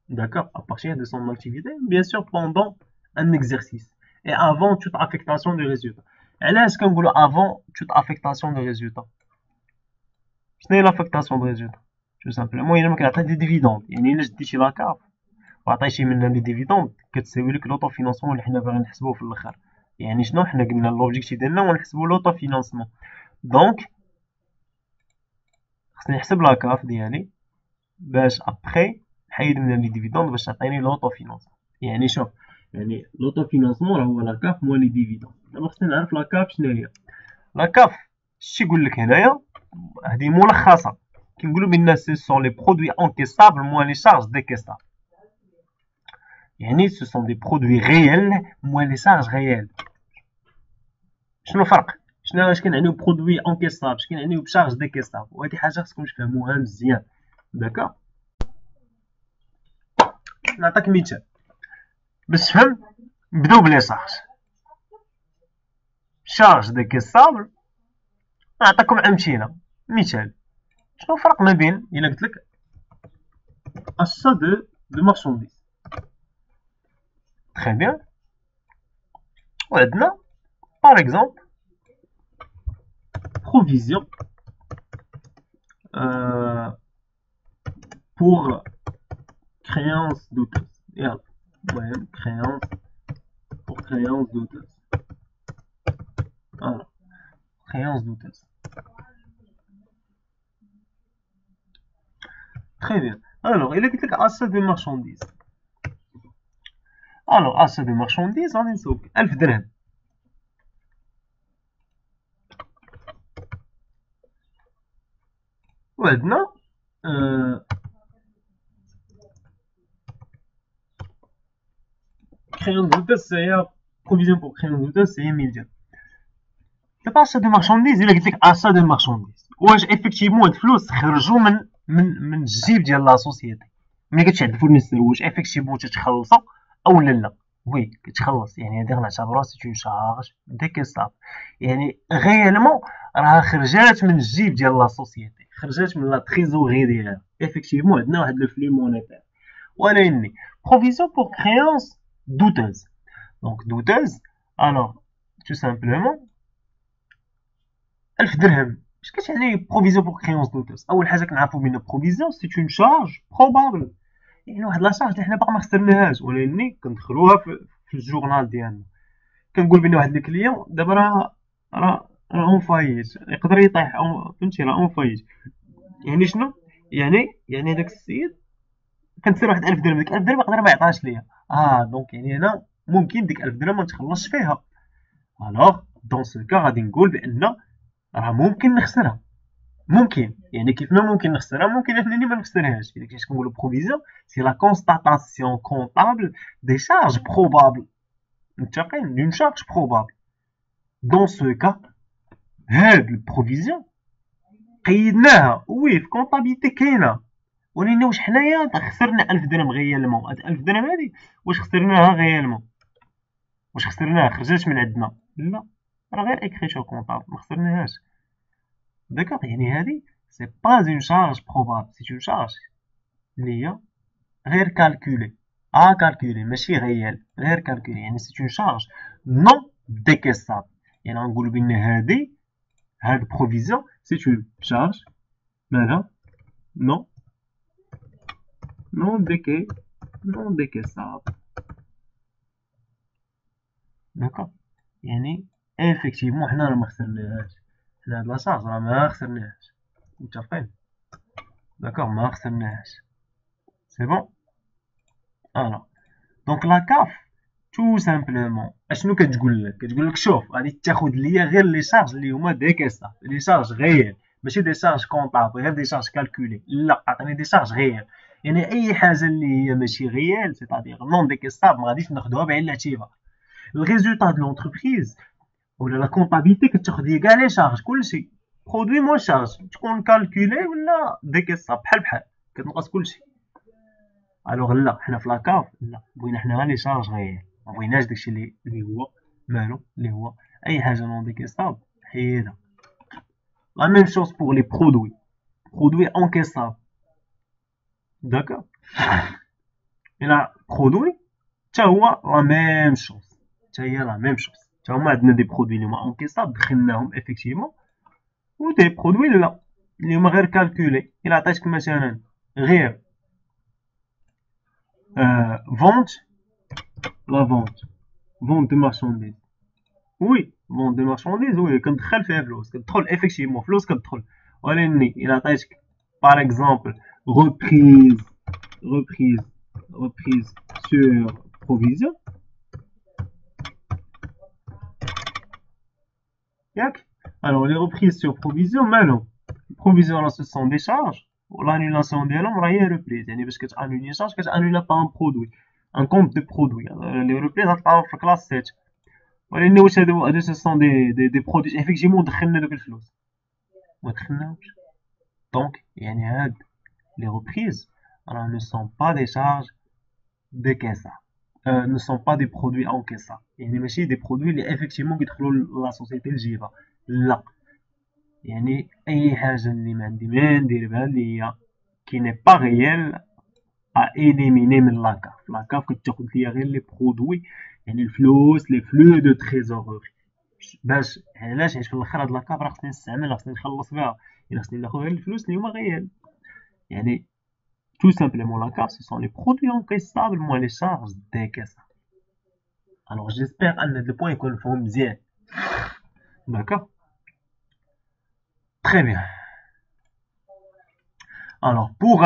D'accord. À partir de son activité, bien sûr, pendant un exercice. Et avant toute affectation de résultat. علاش كنقولوا avant toute affectation de résultat. شنو هي l'affectation de résultat؟ tout simplement إلا ما كنعطي دي ديفيدوند، يعني إلا شديتي لاكاف وعطيتي منها دي ديفيدوند كتساوي لك لوطو فينونسمون اللي حنا باغيين نحسبوه في الاخر. يعني شنو حنا قلنا لوبجيكتيف ديالنا هو نحسبو لوطو فينونسمون. دونك خصني نحسب لاكاف ديالي باش ابخي نحيد منها لي ديفيدوند باش تعطيني لوطو فينونسمون. يعني شوف، يعني لوطو فينونسمون راه هو لاكاف موان لي ديفيدوند. دابا خصني نعرف لاكاف شنو هي. لاكاف شتي يقول لك هنايا هذه ملخصه كنقولوا بان سي سون لي برودوي انكيسابل موان لي شارج ديكيسابل. يعني ce sont des produits réels moins les charges réelles. شنو الفرق؟ شنو اش كنعنيو برودوي انكيسابل، اش كنعنيو بشارج ديكيسابل، وهذه حاجه خصكم تفهموها مزيان. داكا. نعطيك مثال باش تفهم. نبداو بلي شارج ديكيسابل. نعطيكم امثله. مثال، شنو الفرق ما بين الا قلت لك achat de marchandises. Très bien. وعندنا par exemple provision pour créance douteuse. يلا المهم créance pour créance douteuse. Voilà. Créance douteuse. Très bien. Alors il قلت لك achat de marchandises. Alors achat de marchandises غادي نسوق 1000 درهم. وعندنا créance douteuse c'est provision pour créance douteuse c'est 1000 درهم. دابا achat de marchandises الا قلت لك achat de marchandises واش effectivement هاد الفلوس خرجوا من من الجيب ديال لا سوسيتي. ملي كتمشي عند الفورنيسور واش افيكتيفمون تتخلصها او لا. وي كتخلص، يعني هادي غنعتبروها سي اون شارج ديكيساب، يعني غيالمون راه خرجات من الجيب ديال لا سوسيتي، خرجات من لا تريزوري ديالها. افيكتيفمون عندنا واحد لو فلو مونيتير. ولكن بروفيزيون بور كريونس دوتوز. دونك دوتوز، الوغ تو سامبلومون 1000 درهم. اش كتعني بروفيزيون بور كريونس دوتوز؟ اول حاجه كنعرفوا بان بروفيزيون سي اون شارج بروبابل، يعني واحد لا شارج اللي حنا باقا ما خسرناهاش، ولكن كندخلوها في الجورنال ديالنا. كنقول بان واحد الكليون دابا راه اون فايت، يقدر يطيح، فهمتي، راه اون فايت. يعني شنو يعني داك السيد كنسير واحد 1000 درهم، ديك 1000 درهم يقدر ما يعطيهاش ليا. دونك يعني هنا ممكن ديك 1000 درهم ما نتخلصش فيها. الوغ دون سو كا غادي نقول بان راه ممكن نخسرها. ممكن، يعني كيف ما ممكن نخسرها ممكن انني ما نخسرهاش. الا كنت كنقولوا بروفيزيون سي لا كونستاتاسيون كونطابل دي شارج بروبابل، متفقين، دون شارج بروبابل. دون سو كا هاد البروفيزيون قيدناها، وي في كونطابيلتي كاينه، ولكن واش حنايا خسرنا 1000 درهم غيالمون؟ هاد 1000 درهم هادي واش خسرناها غيالمون؟ واش خسرناها خرجات من عندنا؟ لا، راه غير اكريتور كونطابل، ما خسرناهاش. داكوغ، يعني هادي سي با اون شارج بروبابل، سي اون شارج اللي هي غير كالكولي. كالكولي ماشي غيال، غير كالكولي، يعني سي اون شارج نون ديكيساب. يعني غنقولو بان هاد بروفيزيون سي اون شارج مالها نون ديكيساب. داكوغ، يعني افيكتيفمون حنا راه ما خسرناهاش، حنا هاد لا شارج راه ما خسرناهاش، متفقين؟ داكوغ، ما خسرناهاش، سي بون. الوغ دونك لا كاف تو سامبلومون اشنو كتقول لك؟ كتقول لك شوف غادي تاخذ ليا غير لي شارج اللي هما ديكيسا، لي شارج غيال، ماشي دي شارج كونطابل، غير دي شارج كالكولي. لا، عطيني دي شارج غيال. يعني اي حاجه اللي هي ماشي غيال سيتادير نون ديكيساب ما غاديش ناخذوها بعين الاعتبار. الريزولتا دو لونتربريز ولا لا كونطابيلتي كتاخذ ليا كاع لي شارج، كلشي برودوي مون شارج تكون كالكولي ولا ديكيساب بحال بحال، كتنقص كلشي. الوغ لا، حنا في لاكاف لا، بغينا حنا غير لي شارج غيال، ما بغيناش داكشي اللي هو مالو، اللي هو اي حاجه نون ديكيساب حيدها. لا ميم شوز بوغ لي برودوي انكيساب. داكوغ، الى برودوي حتى هو لا ميم شوز، حتى هي لا ميم شوز، حتى هما عندنا دي برودوي اللي هما انكيساب دخلناهم افيكتيفمون، و دي برودوي لا اللي هما غير كالكولي. الى عطيتك مثلا غير فونت، لا فونت دو مارشانديز، وي فونت دو مارشانديز، وي كندخل فيها فلوس، كتدخل افيكتيفمون فلوس كتدخل. ولكن الى عطيتك باغ اكزومبل reprise sur provision, ياك. alors les reprises sur provision مالهم؟ provision ce sont des charges والانيلاسيون ديالهم راه هي reprise، يعني باش كتانولي شارج كتانولي با ان برودوي، ان كومب دو برودوي. لي reprise غتلقاهم في كلاس 7. ولكن واش هادو سو سون دي برودوي افيكتيفمون دخلنا دوك الفلوس؟ ما دخلناهمش. دونك يعني هاد لي reprises راه ne sont pas des charges décaissées. Ne sont pas des produits encaissés. يعني ماشي دي برودوي اللي افيكتيفمون كيدخلوا لا سوسيتي لجيبها، لا. يعني اي حاجه اللي ما عندي ما ندير بها اللي هي كي ني با ريال ا اليميني من لاكاف. لاكاف كتاخد ليا غير لي برودوي، يعني الفلوس، لي فلو دو تريزوروري. باش علاش؟ حيت في الاخر هاد لاكاف راه خصني نستعملها، خصني نخلص بها، الا خصني ناخد غير الفلوس اللي هما غيال. يعني tout simplement la carte, ce sont les produits encaissables moins les charges décaissables. Alors j'espère que le point est conforme bien. D'accord? Très bien. Alors pour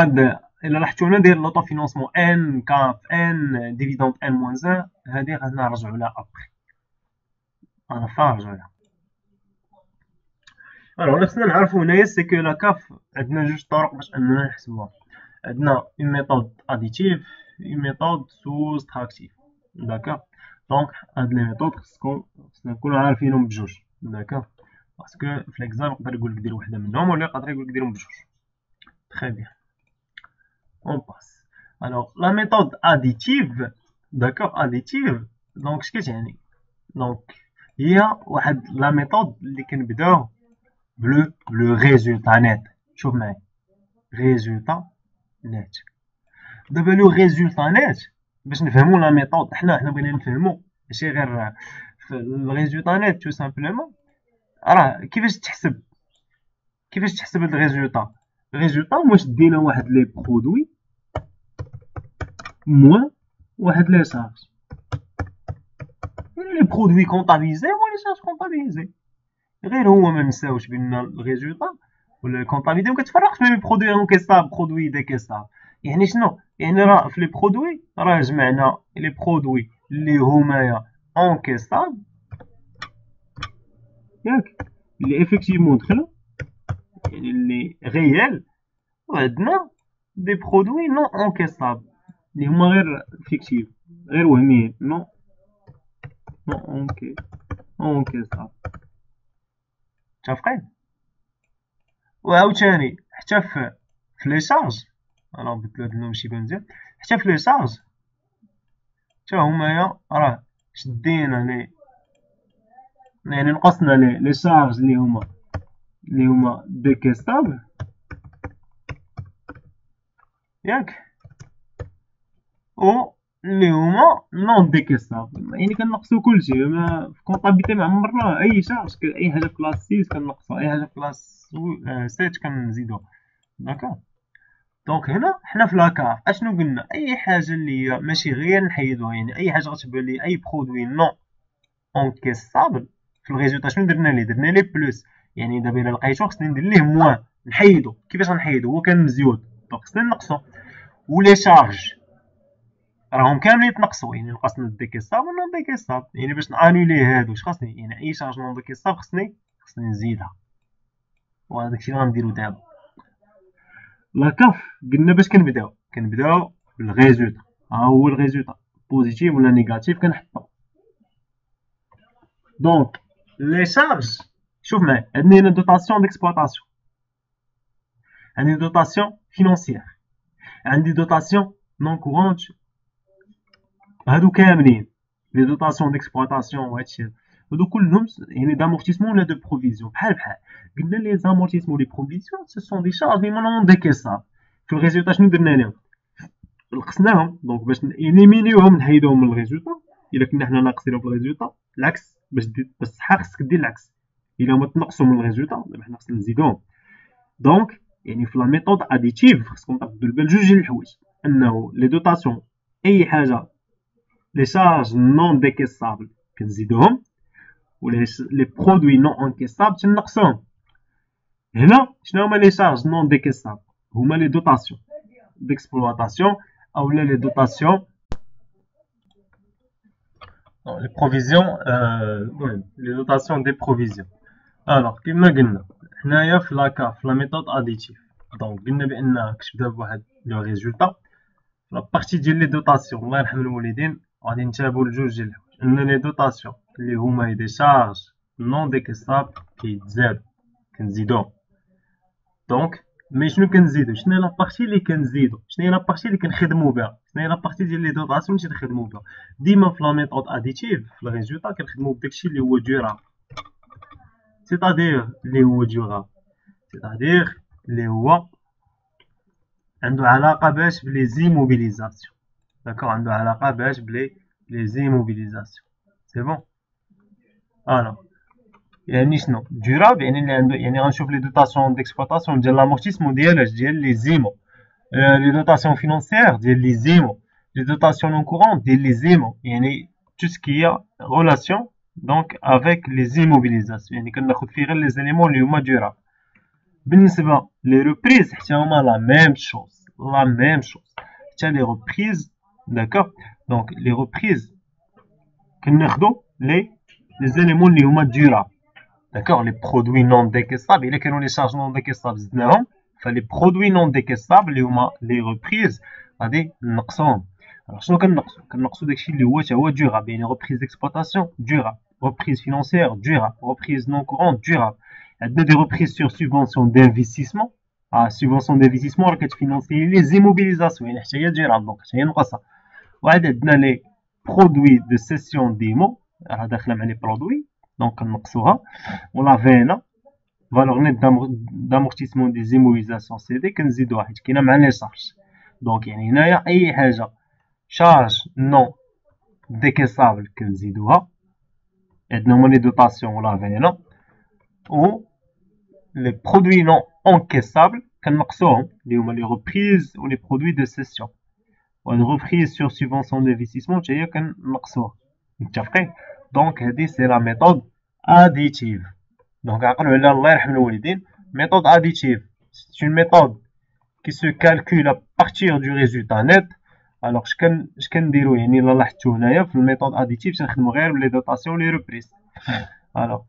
إلا لاحظتونا داير l'autofinancement N كاف N dividende N-1 هذه غنرجعوا لها ابخي، غنرجعوا لها. alors خصنا نعرفوا هنايا سي كو لا كاف عندنا جوج طرق باش اننا نحسبوها. عندنا une méthode additive, une méthode soustractive. D'accord? Donc, هاد لي ميثود خصنا نكونو عارفينهم بجوج. داكوغ؟ باسكو في ليكزام يقدر يقولك دير وحده منهم ولا يقدر يقولك ديرهم بجوج. تري بيان. on passe. Alors, la méthode additive, d'accord, additive, donc, ce que j'ai dit. Donc, il y a la méthode اللي كنبداو le résultat net. شوف معايا résultat net. دابا لو résultat net باش نفهموا لا ميثود حنا بغينا نفهموا ماشي غير في الريزولتا نت تو سامبلومون. راه كيفاش تحسب هاد الريزولتا واش دينا واحد لي برودوي موان واحد لي شارج، لي برودوي كونطابيليزي و لي شارج كونطابيليزي. غير هو ما نساوش بان الريزولتا ولا الكونطابيليتي ما كتفرقش بين برودوي انكيساب برودوي ديكيساب. يعني شنو يعني؟ راه في لي برودوي راه جمعنا لي برودوي اللي هما انكيساب ياك، اللي افيكتيفمون دخلوا يعني اللي ريال، وعندنا دي برودوي نون انكيساب اللي هما غير فيكتيف غير وهميين نون انكيساب. متفقين؟ وعاوتاني حتى في لي شارج، انا بدلت هاد اللون ماشي بان مزيان، حتى في لي شارج حتى همايا راه شدينا لي يعني نقصنا لي شارج اللي هما ديكيستابل ياك، و اللي هما نون ديكيستابل. يعني كنقصو كلشي في كونطابيلتي ما عمرنا اي شارج اي حاجه في كلاس 6 كنقصو، اي حاجه في كلاس 7 كنزيدو. داكوغ. دونك هنا حنا في لاكار اشنو قلنا؟ اي حاجه اللي هي ماشي غير نحيدوها، يعني اي حاجه غتبان لي اي برودوي نون انكيسابل في الريزولتا شنو درنا ليه؟ درنا ليه بلوس. يعني دابا الا لقيتو خصني ندير ليه موان، نحيدو. كيفاش غنحيدو؟ هو كان مزيود دونك خصني نقصو. ولي شارج راهم كاملين يتنقصوا، يعني نقصنا الديكيساب و نون ديكيساب. يعني باش نانولي هادو واش خاصني؟ يعني اي شارج نون ديكيساب خصني نزيدها، وهذاك الشيء اللي غنديرو دابا. لاكاف قلنا باش كنبداو بالريزولتا. ها هو الريزولتا بوزيتيف ولا نيجاتيف كنحطو. دونك لي شارج شوف معايا، عندنا هنا دوطاسيون ديكسبلوطاسيون، عندي دوطاسيون فينونسيير، عندي دوطاسيون نون كورونت. هادو كاملين لي دوطاسيون ديكسبلوطاسيون وهادشي هادو كلهم يعني دامورتيسمون ولا دو بروفيزيون بحال. قلنا لي زامورتيسمون لي بروفيزيون سو سون دي شارج لي نون ديكيساب. في الريزولتا شنو درنا لهم؟ نقصناهم. دونك باش نيليمينيوهم نحيدوهم من الريزولتا. الا كنا حنا ناقصين في الريزولتا العكس، باش بصح خصك دير العكس. الا ما تنقصوا من الريزولتا دابا حنا خصنا نزيدوهم. دونك يعني في لا ميثود اديتيف خصكم تاخدوا البال جوج ديال الحوايج، انه لي دوطاسيون اي حاجه لي شارج نون ديكيسابل كنزيدوهم، و لي برودوي نون انكيسابل تنقصوهم. هنا شنو هما لي شارج نون ديكيسابل؟ هما لي دوطاسيون ديكسبلوطاسيون اولا لي دوطاسيون لي بروفيزيون، المهم لي دوطاسيون دي بروفيزيون. الوغ كيما قلنا حنايا في لاكا في لا ميثود اديتيف، دونك قلنا بان كتبدا بواحد لو ريزولتا. لا بارتي ديال لي دوطاسيون الله يرحم الوالدين غادي نتابعو لجوج ديال الحوايج، ان لي دوطاسيون اللي هما دي شارج نون ديكيسابل كيتزادو كنزيدوهم. دونك مي شنو كنزيدو؟ شنو هي لا بارتي اللي كنزيدو؟ شنو هي لا بارتي اللي كنخدمو بها؟ شنو هي لا بارتي ديال لي دوطاسيون اللي كنخدمو بها؟ ديما في لا ميثود اديتيف في الريزولتا كنخدمو بداكشي اللي هو ديورابل، سيتادير اللي هو ديورابل، سيتادير اللي هو عنده علاقه باش بلي زيموبيليزاسيون. داكوغ، عنده علاقه باش بلي زيموبيليزاسيون. سي بون. الوغ يعني شنو ديورابل؟ يعني اللي عنده يعني غنشوف لي دوطاسيون ديكسبلوطاسيون ديال لامورتيسمون ديالاش ديال لي زيمو، لي دوطاسيون فينونسيير ديال لي زيمو، لي دوطاسيون نون كورونت ديال لي زيمو. يعني تو سكي ريلاسيون دونك افيك لي زيموبيليزاسيون، يعني كناخد فيه غير لي زيليمون اللي هما ديورابل. بالنسبه لي ريبريز حتى هما لا ميم شوز، حتى لي ريبريز. داكوغ. دونك لي ريبريز كناخدو لي زيليمون اللي هما ديورابل. داكوغ. لي برودوي نون ديكيسابل الا كانوا لي شارج نون ديكيسابل زدناهم، فلي برودوي نون ديكيسابل اللي هما لي ريبريز غادي نقصوهم. شنو كنقصو داكشي اللي هو تا هو ديورابل، يعني ريبريز ديكسبلوطاسيون ديورابل، ريبريز فينونسيير ديورابل، ريبريز نون كورونت ديورابل. عندنا دي ريبريز سور سوبونسيون دانفستيسمون، سوبونسيون دانفستيسمون راه كتفينونسي لي زيموبيليزاسيون يعني حتى هي ديراب دونك حتى هي ناقصه. وعاد عندنا لي برودوي دو سيسيون ديمو راه داخله مع لي برودوي دونك كنقصوها. ولا فينا فالور نيت دامورتيسمون دي زيموبيليزاسيون سي دي كنزيدوها حيت كاينه مع لي شارج. دونك يعني هنايا اي حاجه شارج نون ديكيسابل كنزيدوها. عندنا هما لي دوطاسيون ولا فينا و لي برودوي نون انكيسابل كنقصوهم اللي هما لي ريبريز و لي برودوي دو سيسيون. و لي ريبريز سور سوبونسيون دانفستيسمون حتى هي كنقصوها. متفقين؟ دونك هادي سي لا ميثود اديتيف. دونك عقلوا على الله يرحم الوالدين méthode additive. C'est une méthode qui se calcule à partir du résultat net. Alors اش كنديرو يعني الا لاحظتوا هنايا في الميثود اديتيف تنخدمو غير بلي دوطاسيون لي ريبريز. الوغ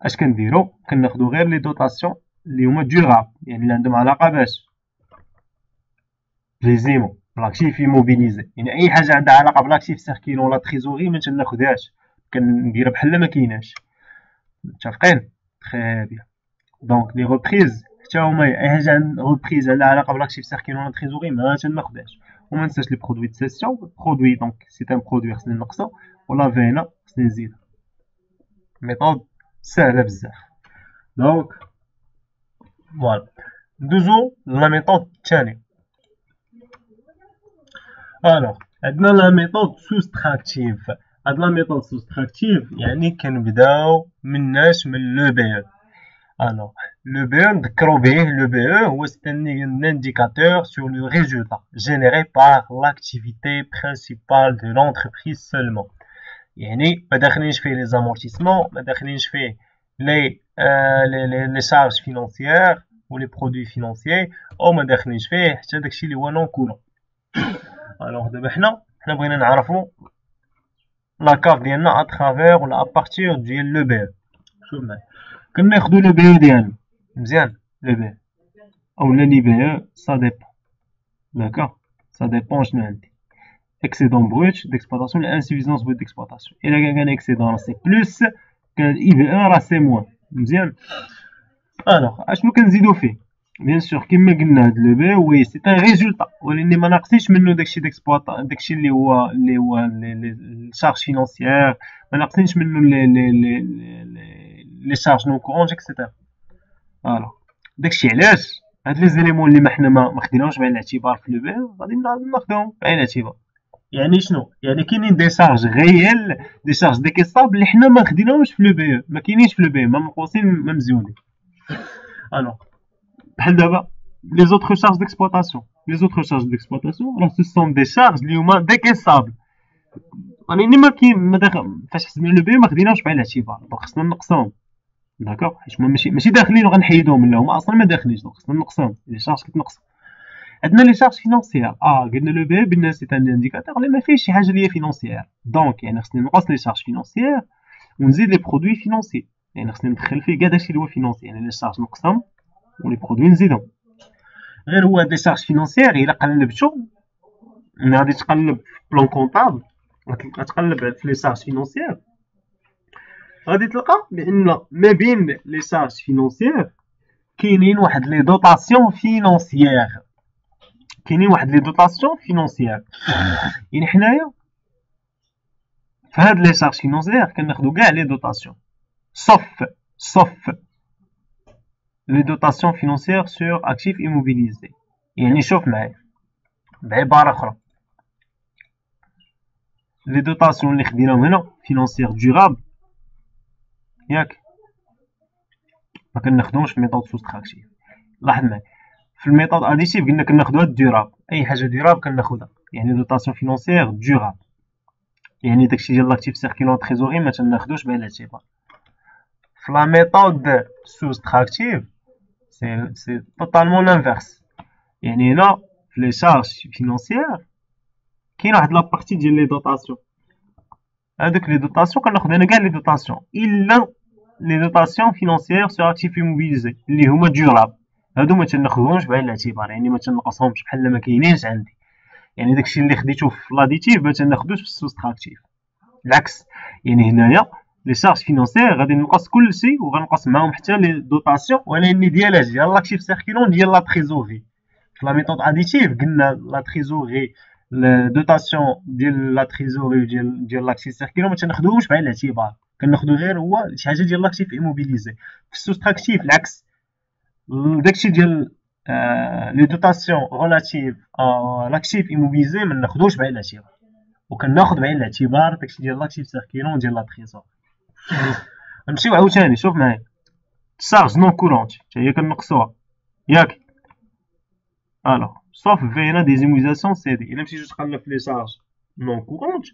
اش كنديرو كناخدو غير لي دوطاسيون اللي هما دوراب يعني اللي عندهم علاقه باش لي زيمو بالاكتيف ايموبيليزي. يعني اي حاجه عندها علاقه بالاكتيف سيركيل ولا تريزوري ما تناخدهاش كنديرها بحال ما كايناش. متفقين؟ تري بيان. دونك لي ريبريز حتى هما اي حاجه عند ريبريز عندها علاقه بالاكتيف سيركيل ولا تريزوري ما تناخدهاش. وما ننساش لي برودوي دو سيسيون برودوي دونك سي ان برودوي خصني نقصو ولا فينا خصني نزيدها. ميثود سهله بزاف. دونك فوالا ندوزو لا ميثود الثانيه. الوغ عندنا لا ميثود سوستراكتيف. هاد لا ميثود سوستراكتيف يعني كنبداو مناش من لو بي. Alors, le BE, le BE, c'est un indicateur sur le résultat généré par l'activité principale de l'entreprise seulement. يعني ما داخلينش فيه les amortissements, ما داخلينش فيه les charges financières ou les produits financiers, ou ما داخلينش فيه حتى داكشي اللي هو non courant. Alors دابا حنا بغينا نعرفو لا كارت ديالنا à travers ولا à partir ديال le BE. شوف معايا كناخدو لو بي ديالنا مزيان لو بي اولا لي بي سا ديبون. داكوغ سا ديبون شنو عندي اكسيدون بروت ديكسبلوطاسيون ولا انسوفيزونس بروت ديكسبلوطاسيون. الا كان اكسيدون راه سي بلوس كان اي بي ان راه سي موان. مزيان. الوغ اشنو كنزيدو فيه بيان سور كيما قلنا هاد لو بي وي سي ان ريزولطا ولكن ما ناقصينش منو داكشي ديكسبلوطا داكشي اللي هو لي شارج فينونسيير ما ناقصينش منو لي شارج نون كورونت اكسيتيرا. فوالا داكشي علاش هاد لي زيليمون اللي حنا ما خديناهمش بعين الاعتبار في لو بي غادي ناخدوهم بعين الاعتبار. يعني شنو يعني كاينين دي شارج غيال دي شارج ديكيسابل اللي حنا ما خديناهمش في لو بي ما كاينينش في لو بي ما منقوصين ما مزيونين. الوغ بحال دابا لي زوطخ شارج ديكسبلوطاسيون راه سو سون دي شارج اللي هما ديكيسابل يعني ما كاين ما داخل فاش حسبنا لو بي ما خديناهمش بعين الاعتبار دونك خصنا نقصوهم. داكوغ حيت ماشي داخلين وغنحيدوهم لا هما اصلا ما داخلينش دونك خصنا نقصوهم لي شارج كتنقص. عندنا لي شارج فينونسيير قلنا لو بي بان سي ان انديكاتور اللي ما فيهش شي حاجه اللي هي فينونسيير دونك يعني خصني نقص لي شارج فينونسيير ونزيد لي برودوي فينونسي يعني خصني ندخل فيه كاع داكشي اللي هو فينونسي يعني لي شارج نقصهم ولي برودوي نزيدهم. غير هو هاد لي شارج فينونسيير الا قلبتو غادي تقلب في بلون كونطابل غتقلب في لي شارج فينونسيير غادي تلقى بان ما بين لي شارج فينونسيير كاينين واحد لي دوطاسيون فينونسيير يعني حنايا في هاد لي شارج فينونسيير كناخدو كاع لي دوطاسيون صف لي دوطاسيون فينونسيير سور اكتيف ايموبيليزي. يعني شوف معايا بعباره اخرى لي دوطاسيون اللي خديناهم هنا فينونسيير دورابل ياك ما كناخدوهمش في ميثود سوستراكتيف. لاحظ معايا في الميثود اديتيف قلنا كناخدوها دورابل اي حاجه دورابل كناخدها يعني دوطاسيون فينونسيير دورابل يعني داكشي ديال لاكتيف سيركيلون تريزوري ما تناخدوش بعين الاعتبار. في لا ميثود سوستراكتيف سي توتالمون لانفيرس يعني هنا في لي شارج فينونسيير كاين واحد لابارتي ديال لي دوطاسيون هادوك لي دوطاسيون كناخد انا كاع لي دوطاسيون الا لي دوطاسيون فينونسيير سو اكتيف ايموبيليزي اللي هما دوراب هادو ما تناخذهمش بعين الاعتبار يعني ما تنقصهمش بحال ما كاينينش عندي يعني داكشي اللي خديتو في لاديتيف ما تناخذوش في السوستراكتيف بالعكس يعني هنايا لي شارج فينونسيير غادي نقص كلشي وغنقص معاهم حتى لي دوطاسيون، ولكن ديال اش؟ ديال لاكتيف سيركيلون ديال لا تريزوري. في لا ميثود اديتيف قلنا لا تريزوري دوطاسيون ديال لا تريزوري ديال لاكتيف سيركيلون ما تناخذوهمش بعين الاعتبار، كناخذو غير هو شي حاجه ديال لاكتيف ايموبيليزي. في السوستراكتيف العكس، داكشي ديال لي دوطاسيون ريلاتيف لاكتيف ايموبيليزي ما ناخذوش بعين الاعتبار، وكناخذ بعين الاعتبار داكشي ديال لاكتيف سيركيلون ديال لا تريزور. نمشيو عاوتاني، شوف معايا الشارج نون كورونت حتى هي كنقصوها ياك. الوغ صوف فينا دي زيمويزاسيون سي دي. الا مشيتو تقلب في لي شارج نون كورونت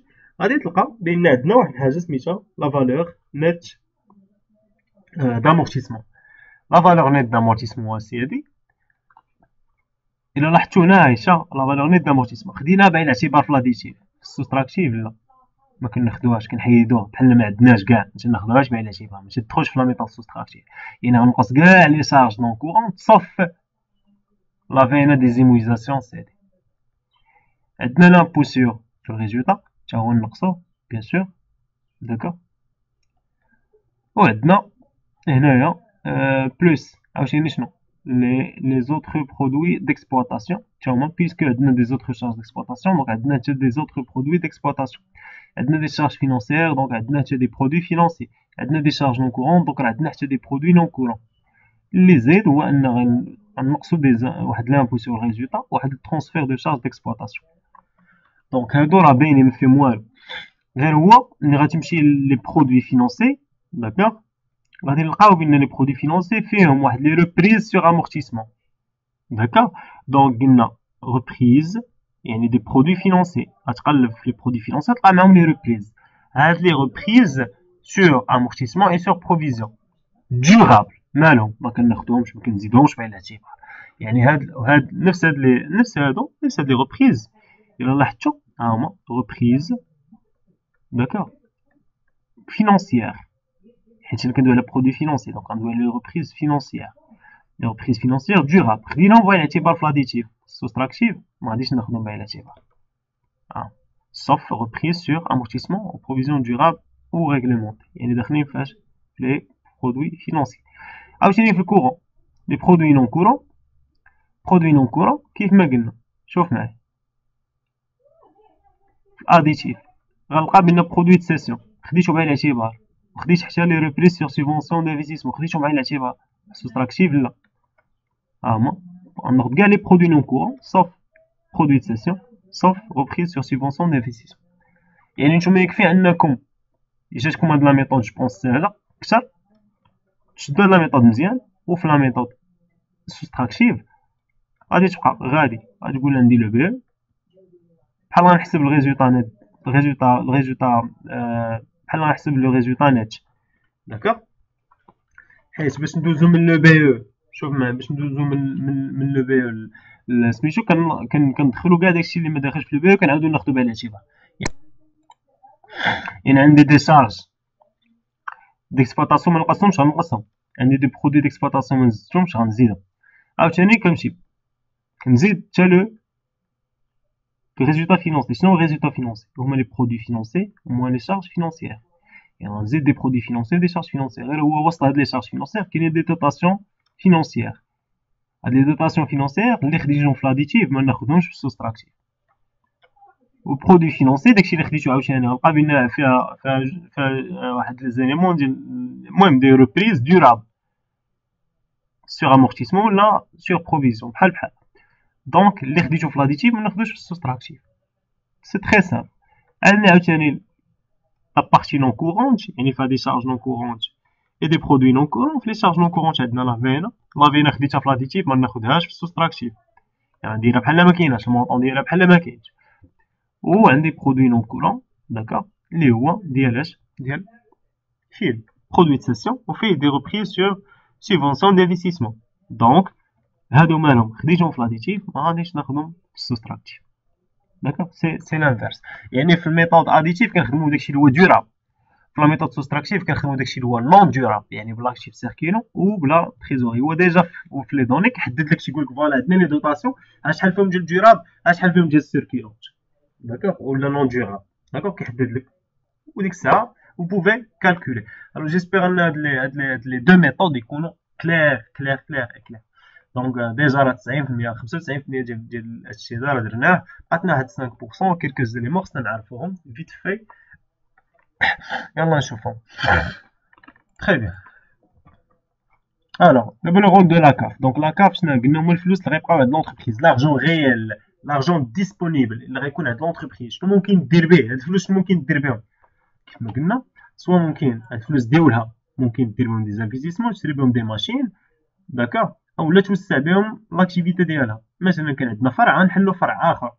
غادي تلقى بان عندنا واحد الحاجه سميتها لا فالور نيت دامورتيسمون. لا فالور نيت دامورتيسمون سيدي الا لاحظتو هنا عايشه لا فالور نيت دامورتيسمون خديناها بعين الاعتبار في لاديتيف. في السوستراكتيف لا ما كناخدوهاش، كنحيدوها بحال ما عندناش كاع، ما تناخدوهاش بعين الاعتبار، ما تدخلش في لا ميثود سوستراكتيف. يعني غنقص كاع لي شارج نون كورونت صوف لا فينا دي زيمويزاسيون سيدي. عندنا لامبو سور الريزولتا تا هو نقصوه بيان سور داكوغ. وعندنا هنايا بلوس عاوتاني شنو لي زوطخ برودوي ديكسبلوطاسيون تا هما، بيسكو عندنا دي زوطخ شارج ديكسبلوطاسيون دونك عندنا حتى دي زوطخ برودوي ديكسبلوطاسيون. عندنا دي شارج فينونسيير دونك عندنا حتى دي برودوي فينونسي. عندنا دي شارج نون كورون دونك عندنا حتى دي برودوي نون كورون. اللي زايد هو ان غنقصو واحد لامبو سور الريزولتا واحد الترونسفير دو شارج ديكسبلوطاسيون. دونك هادو راه باينين مفيهم والو، غير هو ملي غتمشي لي برودوي فينونسي داكوغ غادي نلقاو بان لي برودوي فينونسي فيهم واحد لي ريبريز سور امورتيسمون داكوغ. دونك قلنا ريبريز يعني دي برودوي فينونسي، غتقلب في لي برودوي فينونسي تلقى معاهم لي ريبريز. هاد لي ريبريز سور امورتيسمون اي سور بروفيزيون ديورابل مالهم ما كناخدوهمش ما كنزيدوهمش بعين الاعتبار. يعني هاد نفس هاد لي ريبريز الا لاحظتو ها هما ريبريز داكوغ فينونسيير، حيت الا كندوي على برودوي فينونسي دونك غندوي على ريبريز فينونسيير. لي ريبريز فينونسيير ديورابل خديناهم بعين الاعتبار في لاديتيف. السوستراكتيف ما غاديش ناخدهم بعين الاعتبار sauf reprise sur amortissement ou provision durable ou réglementée. يعني داخلين فاش les produits financiers. عاوتاني في الكورون les produits non courants. produits non courants كيف ما قلنا شوف معايا في الاديتيف غنلقى بان برودوي دو سيسيون خديتو بعين الاعتبار، وخديت حتى لي ريبريز سور سوبونسيون دانفيستيسمون خديتهم بعين الاعتبار. سوستراكتيف لا هما غناخد كاع لي برودوي نون كورون sauf produit de cession sauf reprise sur subvention d'investissement. يعني نتوما يكفي انكم جاتكم هاد لا ميثود جو بونس ساهله كثر تشدو هاد لا ميثود مزيان، وفي لا ميثود سوستراكتيف غادي تبقى غادي تقول عندي لو بي بحال غنحسب الريزولتا نت الريزولتا بحال غنحسب لو ريزولتا نت داكوغ. حيت باش ندوزو من لو بي شوف معايا باش ندوزو من لو بي سميتو كندخلو كاع داكشي اللي ما داخلش في لو بي كنعاودو ناخدو بعين الاعتبار. يعني عندي دي شارج ديكسبلوطاسيون ما نقصهمش غنقصهم، عندي دي برودوي ديكسبلوطاسيون ما نزيدهمش غنزيدهم. عاوتاني كنمشي كنزيد حتى لو ريزولتا فينونسي. شنو ريزولتا فينونسي؟ هما لي برودوي فينونسي موان لي شارج فينونسيير. يعني غنزيد دي برودوي فينونسي دي شارج فينونسيير، غير هو وسط هاد لي شارج فينونسيير كاينين دي دوطاسيون فينونسيير. هاد لي دوطاسيون فينونسيير اللي خديتهم في لاديتيف ما ناخدهمش في السوستراكتيف. و برودوي فينونسي داكشي اللي خديتو عاوتاني غنلقى بان فيها واحد لي زيليمون ديال المهم دي ريبريز ديورابل سور امورتيسمون ولا سور بروفيزيون بحال. دونك اللي خديتو في لاديتيف ما ناخدوش في السوستراكتيف. سي تري سامبل. عندنا عاوتاني لا بارتي نون كورونت يعني فيها دي شارج نون كورونت اي دي برودوي نون كورونت. في لي شارج نون كورونت عندنا لا فينا خديتها في لاديتيف ما ناخدهاش في السوستراكتيف، يعني نديرها بحال ما كايناش، المونطون ديالها بحال ما كاينش. و عندي برودوي نون كورون داكوغ اللي هو ديال اش ديال فيه برودوي دو سيسيون وفيه دي ريبريز سور سوبونسيون دانفيستيسمون. دونك هادو مالهم خديتهم في لاديتيف ما غاديش ناخدهم في السوستراكتيف داكوغ. سي لانفيرس. يعني في الميثود اديتيف كنخدمو داكشي اللي هو ديورابل، في لا ميثود سوستراكتيف كنخدمو داكشي اللي هو نون ديورابل يعني بلا اكتيف سيركيلون وبلا تريزوري. هو ديجا في لي دوني كيحدد لك تيقول لك فوالا عندنا لي دوطاسيون شحال فيهم ديال ديورابل شحال فيهم ديال السيركيلون داكوغ ولا نون ديورابل داكوغ كيحدد لك. وديك الساعه vous pouvez calculer. Alors j'espère que les deux méthodes يكونوا claires. Donc déjà راه 90% 95% ديال هادشي هذا راه درناه، عطنا هاد 5% quelques éléments خصنا نعرفوهم vite fait. يلا نشوفهم. Très bien. Alors, le rôle de la CAF. Donc, la CAF, c'est l'entreprise, l'argent réel, l'argent disponible, il récolte de l'entreprise. Je ممكن دير به هاد الفلوس ممكن دير بهم كيف ما قلنا، سواء ممكن هاد الفلوس ديولها ممكن دير بهم دي انفستيسمون، تشري بهم دي ماشين، داكوغ، اولا توسع بهم لاكتيفيتي ديالها. مثلا كان عندنا فرع غنحلو فرع اخر،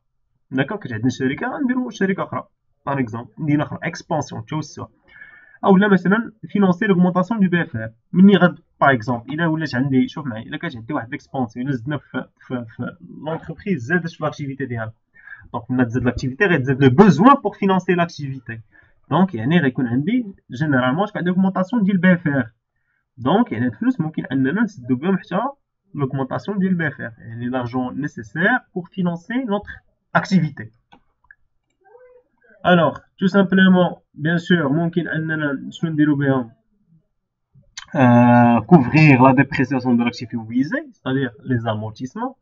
داكوغ، كانت عندنا شركه غنديرو شركه اخرى، باغ اكزومبل مدينه اخرى، اكسبانسيون، توسع. اولا مثلا فينونسي لوغمونطاسيون دو بي اف ار. مني غد باغ اكزومبل الا ولات عندي، شوف معايا، الا كانت عندي واحد ليكسبونسيون، الا زدنا في لونتربريز زادت في لاكتيفيتي ديالها، دونك ملي تزاد لاكتيفيتي غيتزاد لو بوزوان بور فينونسي لاكتيفيتي. دونك يعني غيكون عندي جينيرالمون واحد لوغمونطاسيون ديال البي اف ار. دونك يعني هاد الفلوس ممكن اننا نسدو بهم حتى l'augmentation du BFR, l'argent nécessaire pour financer notre activité. Alors, tout simplement, bien sûr, ممكن أننا شنو نديرو بهم couvrir la dépréciation de l'actif visé, c'est-à-dire les amortissements,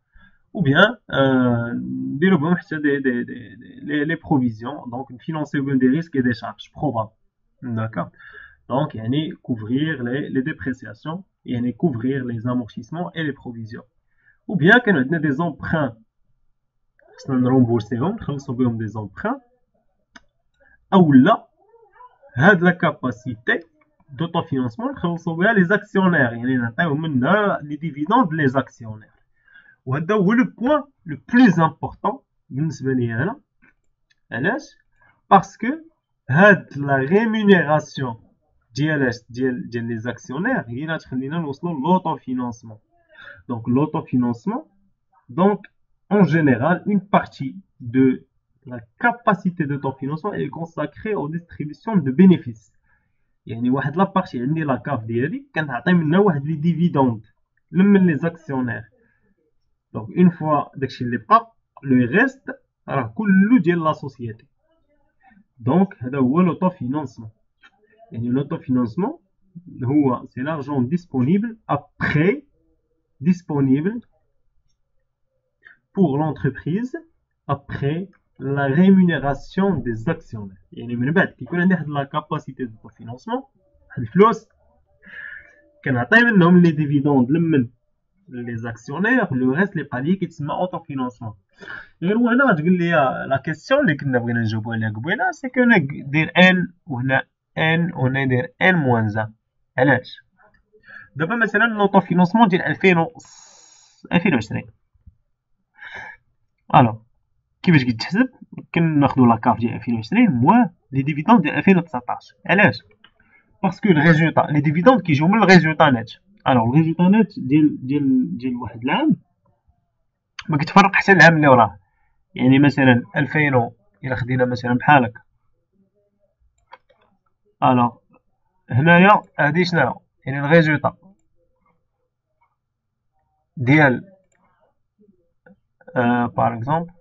ou bien نديرو بهم حتى les provisions, donc financer des risques et des charges probables. D'accord. Donc, يعني couvrir les dépréciations, يعني couvrir les amortissements et les provisions. Ou bien كانوا عندنا des emprunts خصنا نرومبورسيهم، نخلصو بهم des emprunts، اولا هاد لا كاباسيتي d'autofinancement نخلصو بها les actionnaires، يعني نعطيو منها les dividendes les actionnaires. وهذا هو لو بوين لو بلوز امبورطون بالنسبه لي انا. علاش؟ باسكو هاد لا ريمونيراسيون ديال لي زاكسيونير هي اللي تخلينا نوصلو لوطوفينانسمون. Donc l'autofinancement, donc en général, une partie de la capacité d'autofinancement est consacrée aux distributions de bénéfices. يعني واحد لا بارتي عندي لا كاف ديالي كنعطي منها واحد لي ديفيدوند من لي زاكسيونير. دونك اون فوا داكشي اللي بقى لو ريست راه كله ديال لا سوسيتي. دونك هذا هو l'autofinancement. يعني l'autofinancement هو سي l'argent disponible après disponible pour l'entreprise après la rémunération des actionnaires. يعني من بعد كيكون عندي واحد لا كاباسيتي دو فينانسمون، واحد الفلوس كنعطي منهم لي ديفيدوند لمن لي زاكسيونير، لو ريست لي بقى لي كيتسمى اوتو فينانسمون. غير هو هنا غتقول لي لا كيسيون اللي كنا بغينا نجاوبو عليها قبيله، سي كو ندير ان وهنا ان وهنا ندير ان موان زان. علاش؟ دابا مثلا لوطو فينانسمون ديال 2020 الوغ كيفاش كيتحسب؟ كناخدو لا كاف ديال 2020 موان لي ديفيدوند ديال 2019. علاش؟ باسكو الريزولطا لي ديفيدوند كيجيو من الريزولطا نت. الوغ الريزولطا نت ديال واحد العام ما كيتفرق حتى العام اللي وراه. يعني مثلا 2000 الا خدينا مثلا بحال هكا، الوغ هنايا هادي شناهو؟ يعني الريزولطا ديال باغ اكزومبل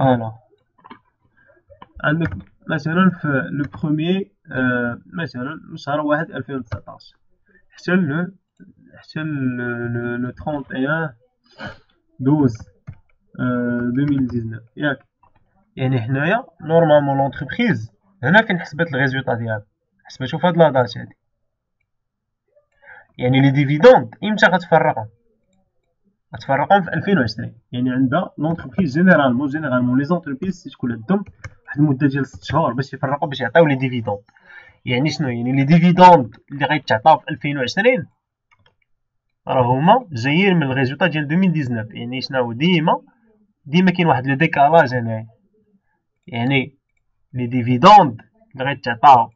الوغ عندك مثلا في لو بروميي مثلا من شهر 1 2019 حتى ل 31 12 2019 ياك. يعني حنايا نورمالمون لونتربريز هنا فين حسبات الريزولطا ديالها، حسباتو فهاد لا دات هادي. يعني لي ديفيدوند امتى غتفرقهم؟ غتفرقهم في 2020. يعني عندها لونتربريز جينيرالمون لي زونتربريز تكون عندهم واحد المده ديال 6 شهور باش يفرقوا باش يعطيو لي ديفيدوند. يعني شنو؟ يعني لي ديفيدوند اللي غيتعطاو في 2020 راه هما جايين من الريزولطا ديال 2019. يعني شنو؟ ديما كاين واحد لو ديكالاج هنايا. يعني لي ديفيدوند اللي غيتعطاو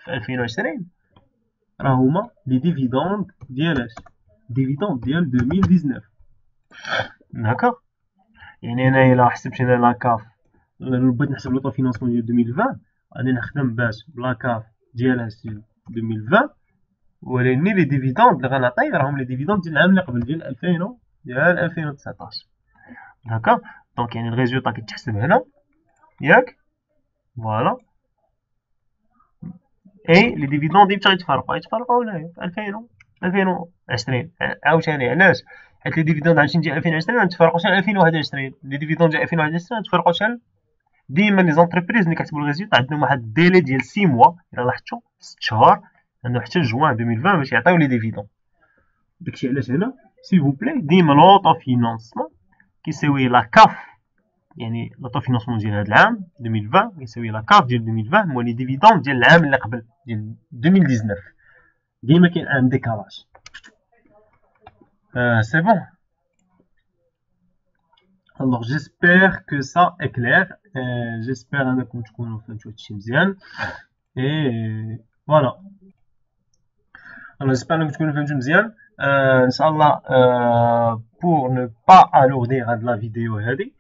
في 2020 راه هما لي ديفيدوند ديال اش؟ ديفيدوند ديال 2019. داكوغ. يعني انا الا حسبت انا لا كاف، بغيت نحسب لوطو فينانسمون ديال 2020 غادي نخدم باش بلا كاف ديال 2020، ولكن لي ديفيدوند اللي غنعطي راهم لي ديفيدوند ديال العام اللي قبل ديال 2019. داكوغ. دونك يعني الريزولطا كيتحسب هنا ياك فوالا. اي لي ديفيدوند يمشيو يتفرقوا ولا في 2020 عاوتاني علاش؟ حيت لي ديفيدوند عاوتاني ديال 2020 غنتفرقوا حتى 2021. لي ديفيدوند ديال 2021 غنتفرقوا حتى ديما لي زونتربريز ملي كيحسبوا الريزولت عندهم واحد الديلي ديال 6 موا الا لاحظتوا 6 شهور عندهم حتى جوان 2020 باش يعطيو لي ديفيدوند. داكشي علاش هنا سي فو بلاي ديما لوطو فينونسمون كيساوي لا كاف، يعني لوطو فينونسمون ديال هذا العام 2020 كيساوي لا كاف ديال 2020 موا لي ديفيدوند ديال العام اللي قبل ديال 2019. ديما كاين ان ديكالاج. C'est bon. Alors j'espère que ça est clair. J'espère انكم تكونوا فهمتوا هادشي مزيان. Et voilà. Alors j'espère انكم تكونوا فهمتوا مزيان. ان شاء الله pour ne pas alourdir هاد لا فيديو هادي.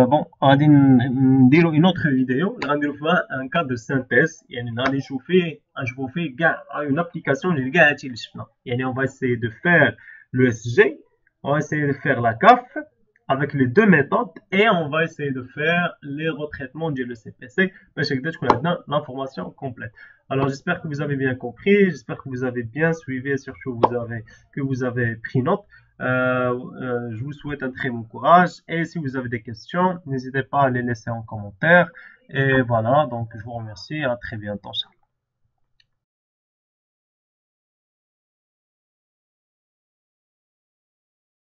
بون غادي نديرو اون اوتر فيديو اللي غنديرو فيها ان كاد دو سانتيز، يعني غادي نشوفو فيه كاع اون ابليكاسيون ديال كاع هادشي اللي شفنا. يعني اون فا اسيي دو فير لو اس جي، on va essayer de faire la CAF avec les deux méthodes et on va essayer de faire les retraitements du CPC باش هكذا تكون عندنا l'information complète. Alors j'espère que vous avez bien compris, j'espère que vous avez bien suivi et surtout que vous avez pris note. Je vous souhaite un très bon courage et si vous avez des questions, n'hésitez pas à les laisser en commentaire. Et voilà, donc je vous remercie, à très bientôt.